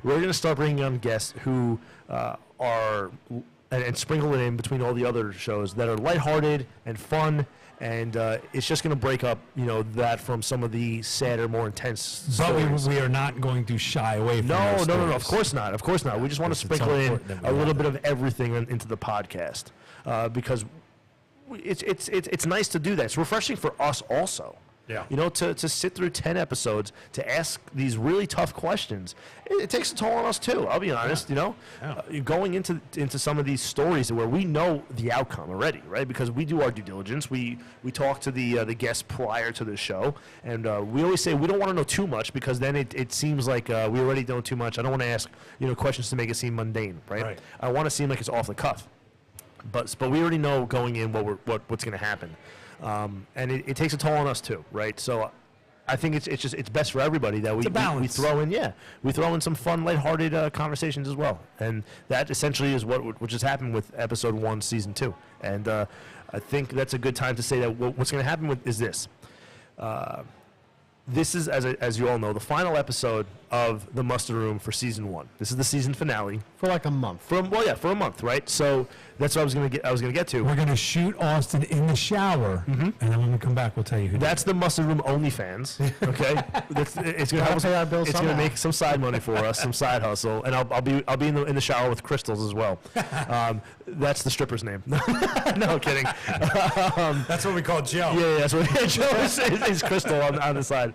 going to start bringing on guests who are... And sprinkle it in between all the other shows that are lighthearted and fun, and it's just going to break up, that from some of the sadder, more intense But stories. we are not going to shy away from No, those of stories. course not. We just want to Because it's so sprinkle in important that we a little have bit that. of everything into the podcast because it's nice to do that. It's refreshing for us also. Yeah. To sit through 10 episodes, to ask these really tough questions, it takes a toll on us too. I'll be honest. Going into some of these stories where we know the outcome already, right? Because we do our due diligence. We talk to the guests prior to the show, and we always say we don't want to know too much because then it seems like we already know too much. I don't want to ask questions to make it seem mundane, right? Right. I want to seem like it's off the cuff, but we already know going in what's going to happen. And it takes a toll on us too, right? So I think it's best for everybody that we throw in some fun, lighthearted conversations as well, and that essentially is what just happened with episode 1, season 2, and I think that's a good time to say that what's going to happen is this. This is, as you all know, the final episode of the Muster Room for season 1. This is the season finale For like a month. for a month, right? So that's what I was going to get to. We're going to shoot Austin in the shower, and then when we come back, we'll tell you who did That's the Muster Room OnlyFans, okay? It's going to help us. pay our bills It's going to somehow. make some side money for us, some side hustle, and I'll be in the shower with crystals as well. That's the stripper's name. No kidding. That's what we call Joe. Yeah, that's what Joe is Crystal on the side.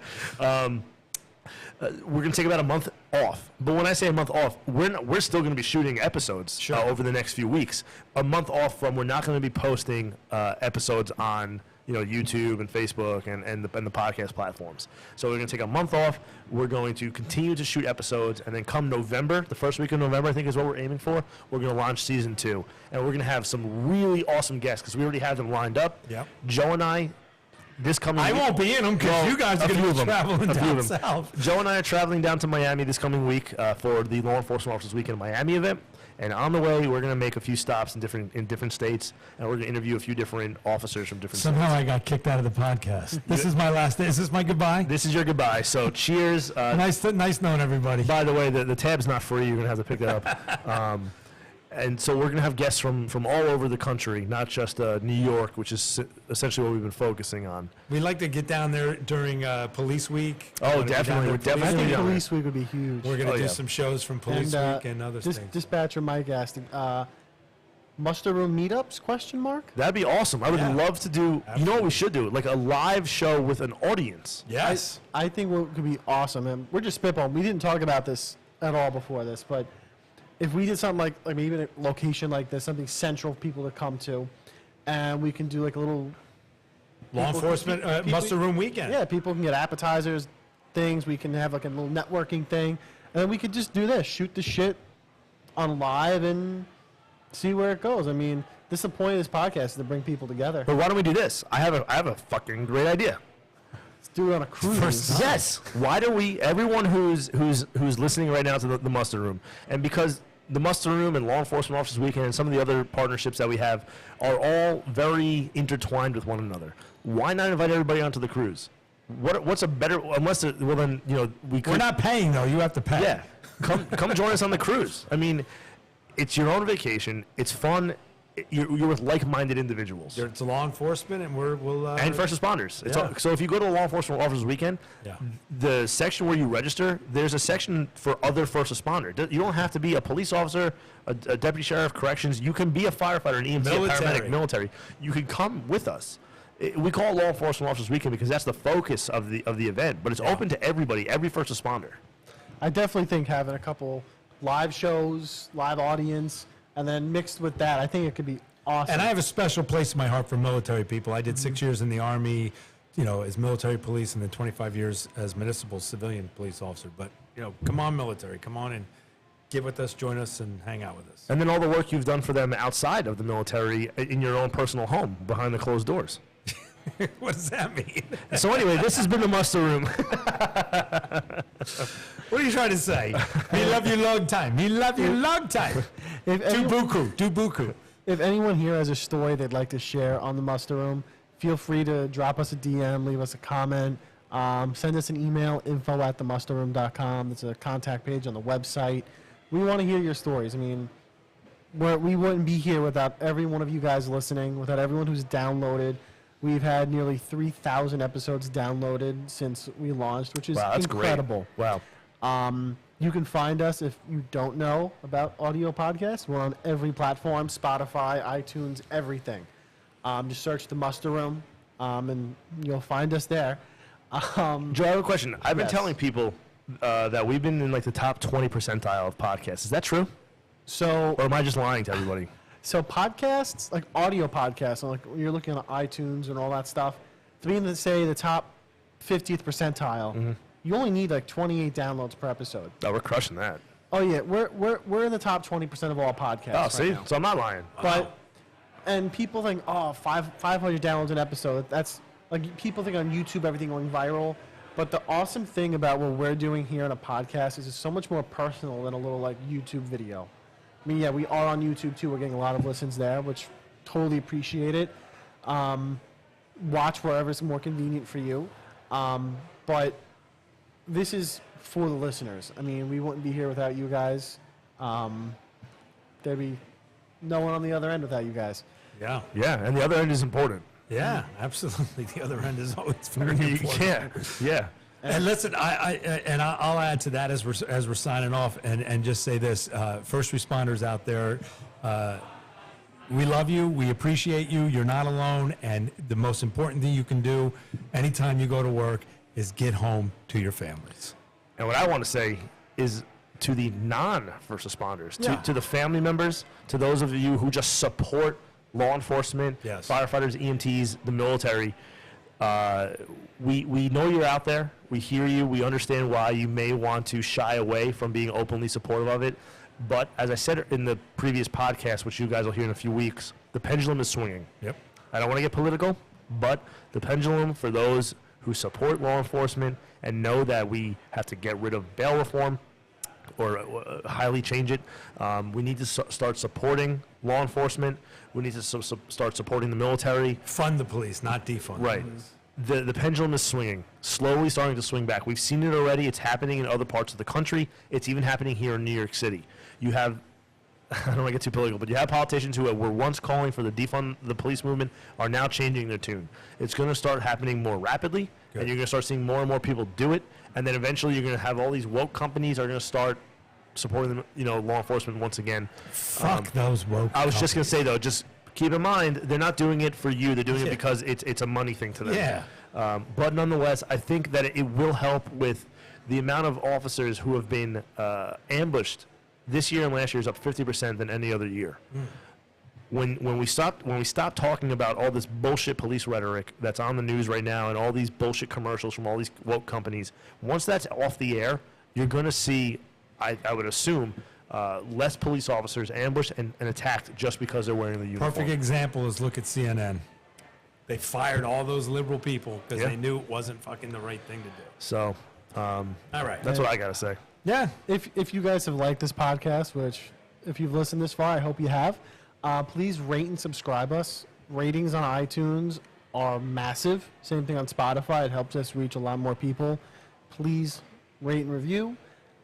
We're going to take about a month off. But when I say a month off, we're still going to be shooting episodes over the next few weeks. A month off from we're not going to be posting episodes on YouTube and Facebook and the podcast platforms. So we're going to take a month off. We're going to continue to shoot episodes, and then come November, the first week of November, I think is what we're aiming for, we're going to launch season 2. And we're going to have some really awesome guests because we already have them lined up. Yep. Joe and I, this coming I week- won't be in them because Well, you guys are a going few to of be them. traveling A few down of them. south. Joe and I are traveling down to Miami this coming week for the Law Enforcement Officers Weekend Miami event. And on the way, we're going to make a few stops in different states, and we're going to interview a few different officers from different Somehow states. I got kicked out of the podcast. This is my last day. Is this my goodbye? This is your goodbye. So cheers. Nice knowing everybody. By the way, the tab's not free. You're going to have to pick that up. And so we're going to have guests from all over the country, not just New York, which is essentially what we've been focusing on. We'd like to get down there during Police Week. Oh, We wanna be down definitely. there We're Police definitely I gonna think be down there. Police Week would be huge. We're going to Oh, do yeah. some shows from Police Week and other things. Dispatcher Mike asked, muster room meetups? Question mark. That'd be awesome. I would Yeah. love to do, you know what we should do? Like a live show with an audience. Yes. I think what could be awesome, and we're just spitballing. We didn't talk about this at all before this, but if we did something like maybe a location like this, something central for people to come to, and we can do like a little Law people- Enforcement people- Muster Room Weekend. Yeah, people can get appetizers, things. We can have like a little networking thing, and then we could just do this, shoot the shit on live, and see where it goes. I mean, this is the point of this podcast, is to bring people together. But why don't we do this? I have a fucking great idea. Let's do it on a cruise. First- Yes. Why do we? Everyone who's listening right now to the Muster Room, and because the Muster Room and Law Enforcement Officers Weekend and some of the other partnerships that we have are all very intertwined with one another. Why not invite everybody onto the cruise? what's a better, unless, well then, we could. We're not paying, though. You have to pay. Yeah. Come join us on the cruise. I mean, it's your own vacation. It's fun. You're with like-minded individuals. It's law enforcement, and we'll And first responders. Yeah. So if you go to a law enforcement officers weekend, Yeah. the section where you register, there's a section for other first responder. You don't have to be a police officer, a deputy sheriff, corrections. You can be a firefighter, an EMT, a paramedic, military. You can come with us. We call it law enforcement officers weekend because that's the focus of the event. But it's open to everybody, every first responder. I definitely think having a couple live shows, live audience, and then mixed with that, I think it could be awesome. And I have a special place in my heart for military people. I did 6 years in the Army, as military police, and then 25 years as municipal civilian police officer. But, come on, military. Come on and get with us, join us, and hang out with us. And then all the work you've done for them outside of the military in your own personal home, behind the closed doors. What does that mean? So anyway, this has been the Muster Room. What are you trying to say? We love you long time. We love you long time. If anyone, Do buku. if anyone here has a story they'd like to share on the Muster Room, feel free to drop us a DM, leave us a comment, send us an email, info@themusterroom.com. It's a contact page on the website. We want to hear your stories. I mean, we wouldn't be here without every one of you guys listening, without everyone who's downloaded. We've had nearly 3,000 episodes downloaded since we launched, which is That's incredible. Great. Wow. You can find us if you don't know about audio podcasts. We're on every platform, Spotify, iTunes, everything. Just search the Muster Room, and you'll find us there. Joe, I have a question. I've been Yes. telling people that we've been in like the top 20 percentile of podcasts. Is that true? So, Or am I just lying to everybody? so podcasts, like audio podcasts, like when you're looking at iTunes and all that stuff, to be in the, say, the top 50th percentile, you only need like 28 downloads per episode. Oh, we're crushing that. Oh yeah, we're in the top 20% of all podcasts. Oh, right see? now. So I'm not lying. But and people think, 500 downloads an episode. That's like people think on YouTube everything going viral. But the awesome thing about what we're doing here on a podcast is it's so much more personal than a little like YouTube video. I mean, yeah, we are on YouTube too. We're getting a lot of listens there, which totally appreciate it. Watch wherever it's more convenient for you. But this is for the listeners. I mean, we wouldn't be here without you guys. There'd be no one on the other end without you guys. Yeah. Yeah, and the other end is important. Yeah, absolutely. The other end is always very You important. can't. Yeah. And listen, I'll add to that as we're signing off, and just say this: first responders out there, we love you, we appreciate you. You're not alone, and the most important thing you can do anytime you go to work is get home to your families. And what I want to say is to the non-first responders, Yeah. to the family members, to those of you who just support law enforcement, Yes. firefighters, EMTs, the military. We know you're out there. We hear you. We understand why you may want to shy away from being openly supportive of it. But as I said in the previous podcast, which you guys will hear in a few weeks, the pendulum is swinging. Yep. I don't want to get political, but the pendulum for those who support law enforcement and know that we have to get rid of bail reform or highly change it. We need to start supporting law enforcement. We need to start supporting the military. Fund the police, not defund. Right. The pendulum is swinging, slowly starting to swing back. We've seen it already. It's happening in other parts of the country. It's even happening here in New York City. You have, I don't want to get too political, but you have politicians who were once calling for the defund the police movement are now changing their tune. It's going to start happening more rapidly, Good. and you're going to start seeing more and more people do it. And then eventually you're going to have all these woke companies are going to start supporting law enforcement once again. Fuck those woke. I was just going to say, though, just keep in mind, they're not doing it for you. They're doing it Yeah. because it's a money thing to them. Yeah. But nonetheless, I think that it will help with the amount of officers who have been ambushed this year and last year is up 50% than any other year. When we stop talking about all this bullshit police rhetoric that's on the news right now and all these bullshit commercials from all these woke companies, once that's off the air, you're going to see, I would assume, less police officers ambushed and attacked just because they're wearing the uniform. Perfect example is look at CNN. They fired all those liberal people because Yeah. they knew it wasn't fucking the right thing to do. So All right. that's what I got to say. Yeah, if you guys have liked this podcast, which if you've listened this far, I hope you have, please rate and subscribe us. Ratings on iTunes are massive. Same thing on Spotify. It helps us reach a lot more people. Please rate and review.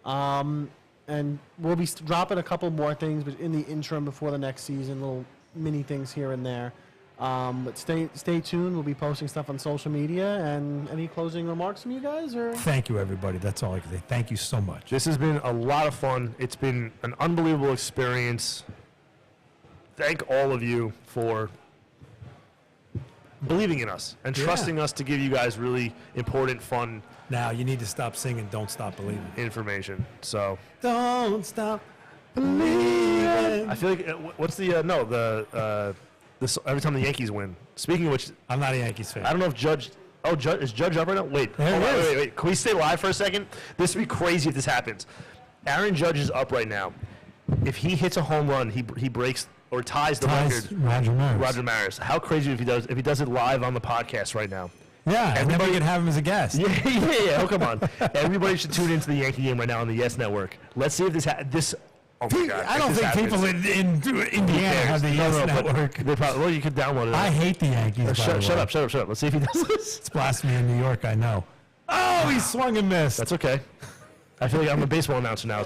And we'll be dropping a couple more things but in the interim before the next season, little mini things here and there. But stay tuned. We'll be posting stuff on social media. And any closing remarks from you guys? Or Thank you, everybody. That's all I can say. Thank you so much. This has been a lot of fun. It's been an unbelievable experience. Thank all of you for believing in us and Yeah. trusting us to give you guys really important, fun Now, you need to stop singing Don't Stop Believing. information. So Don't stop believing. I feel like what's the no the this every time the Yankees win. Speaking of which, I'm not a Yankees fan. I don't know if Judge. Oh, Judge is Judge up right now? Wait, There hold he on, is. wait. Can we stay live for a second? This would be crazy if this happens. Aaron Judge is up right now. If he hits a home run, he breaks or ties the Ties record. Roger Maris. Roger Maris. How crazy if he does it live on the podcast right now? Yeah, and then we Everybody- could have him as a guest. Yeah. Oh, come on. Everybody should tune into the Yankee game right now on the Yes Network. Let's see if this. Oh my God! I if don't this think happens. people in Indiana have the Yes but Network. They probably, well, you could download it. I hate the Yankees. by the Shut way. up. Let's see if he does this. It's blasphemy in New York, I know. Oh, he swung and missed. That's okay. I feel like I'm a baseball announcer now.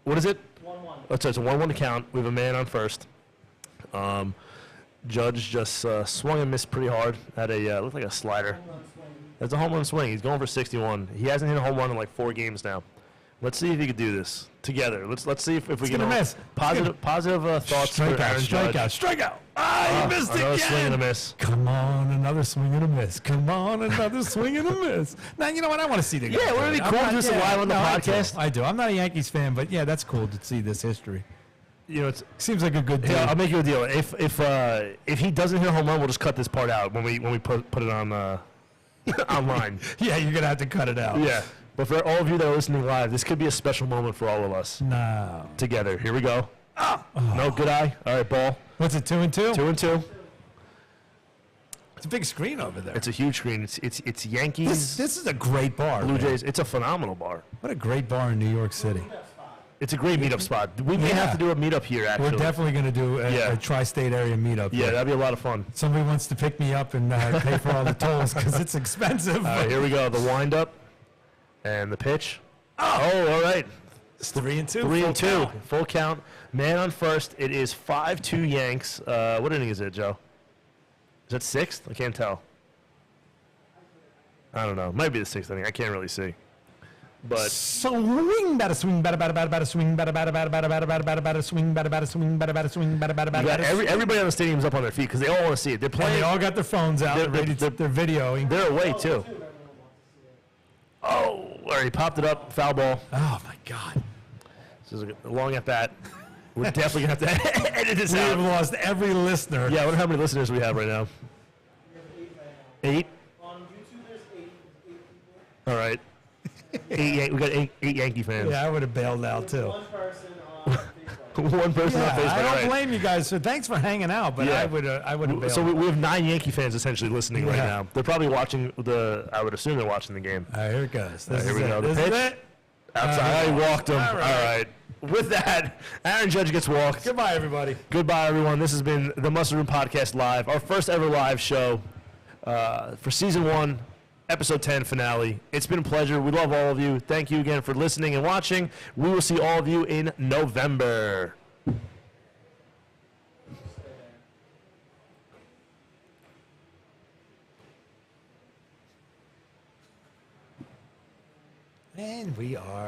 What is it? 1-1. It's a 1-1 to count. We have a man on first. Judge just swung and missed pretty hard at a looked like a slider. That's a home run swing. He's going for 61. He hasn't hit a home run in like 4 games now. Let's see if he could do this together. Let's see if we can gonna miss. positive thoughts for Aaron Judge. strikeout. Ah, you missed Another again. swing and a miss. Come on, another swing and a miss. Come on, another swing and a miss. Now, you know what? I want to see the guy. Yeah, wouldn't it be I'm cool not- to do this live on the I do. podcast? I do. I'm not a Yankees fan, but yeah, that's cool to see this history. You know, it's Seems like a good deal. yeah. I'll make you a deal. If he doesn't hit a home run, we'll just cut this part out when we put it on online. Yeah, you're going to have to cut it out. Yeah. But for all of you that are listening live, this could be a special moment for all of us No. together. Here we go. No, good eye. All right, ball. What's it, 2-2? 2-2. It's a big screen over there. It's a huge screen. It's Yankees, This is a great bar. Blue man. Jays. It's a phenomenal bar. What a great bar in New York City. It's a great meetup spot. We may Yeah. have to do a meetup here, actually. We're definitely going to do Yeah. a tri-state area meetup. Yeah, that'd be a lot of fun. Somebody wants to pick me up and pay for all the tolls because it's expensive. All right, here we go. The windup and the pitch. Oh, all right. It's 3-2. 3-2. Full count. Man on first. It is 5-2 Yanks. What inning is it, Joe? Is that 6th? I can't tell. I don't know. Might be the 6th inning. I can't really see. But Swing, batter, swing, batter, batter, batter, batter, swing, batter, batter, batter, batter, batter, batter, batter, swing, batter, batter, swing, batter, batter, swing, batter, batter, you got batter. everybody on the stadium's up on their feet because they all want to see it. They're And playing. they all got their phones out. They're ready. They're videoing. They're away too. Oh, all right, he popped it up. Foul ball. Oh my God. This is a long at bat. We're definitely gonna have to edit this We have out. lost every listener. Yeah, I wonder how many listeners we have right now. 8. on YouTube, there's 8 people. All right. 8. We got eight Yankee fans. Yeah, I would have bailed out too. One person on Facebook. One person on Yeah, Facebook. I don't right. blame you guys. So thanks for hanging out, but Yeah. I would have bailed. So we have 9 Yankee fans essentially listening right Yeah. now. They're probably watching I would assume they're watching the game. All right, here it goes. This Here is we it. go. The This is pitch. it. Outside. I walked him. All All right. right. With that, Aaron Judge gets walked. Goodbye, everybody. Goodbye, everyone. This has been the Mustard Room Podcast Live, our first ever live show for Season 1, Episode 10 finale. It's been a pleasure. We love all of you. Thank you again for listening and watching. We will see all of you in November. And we are.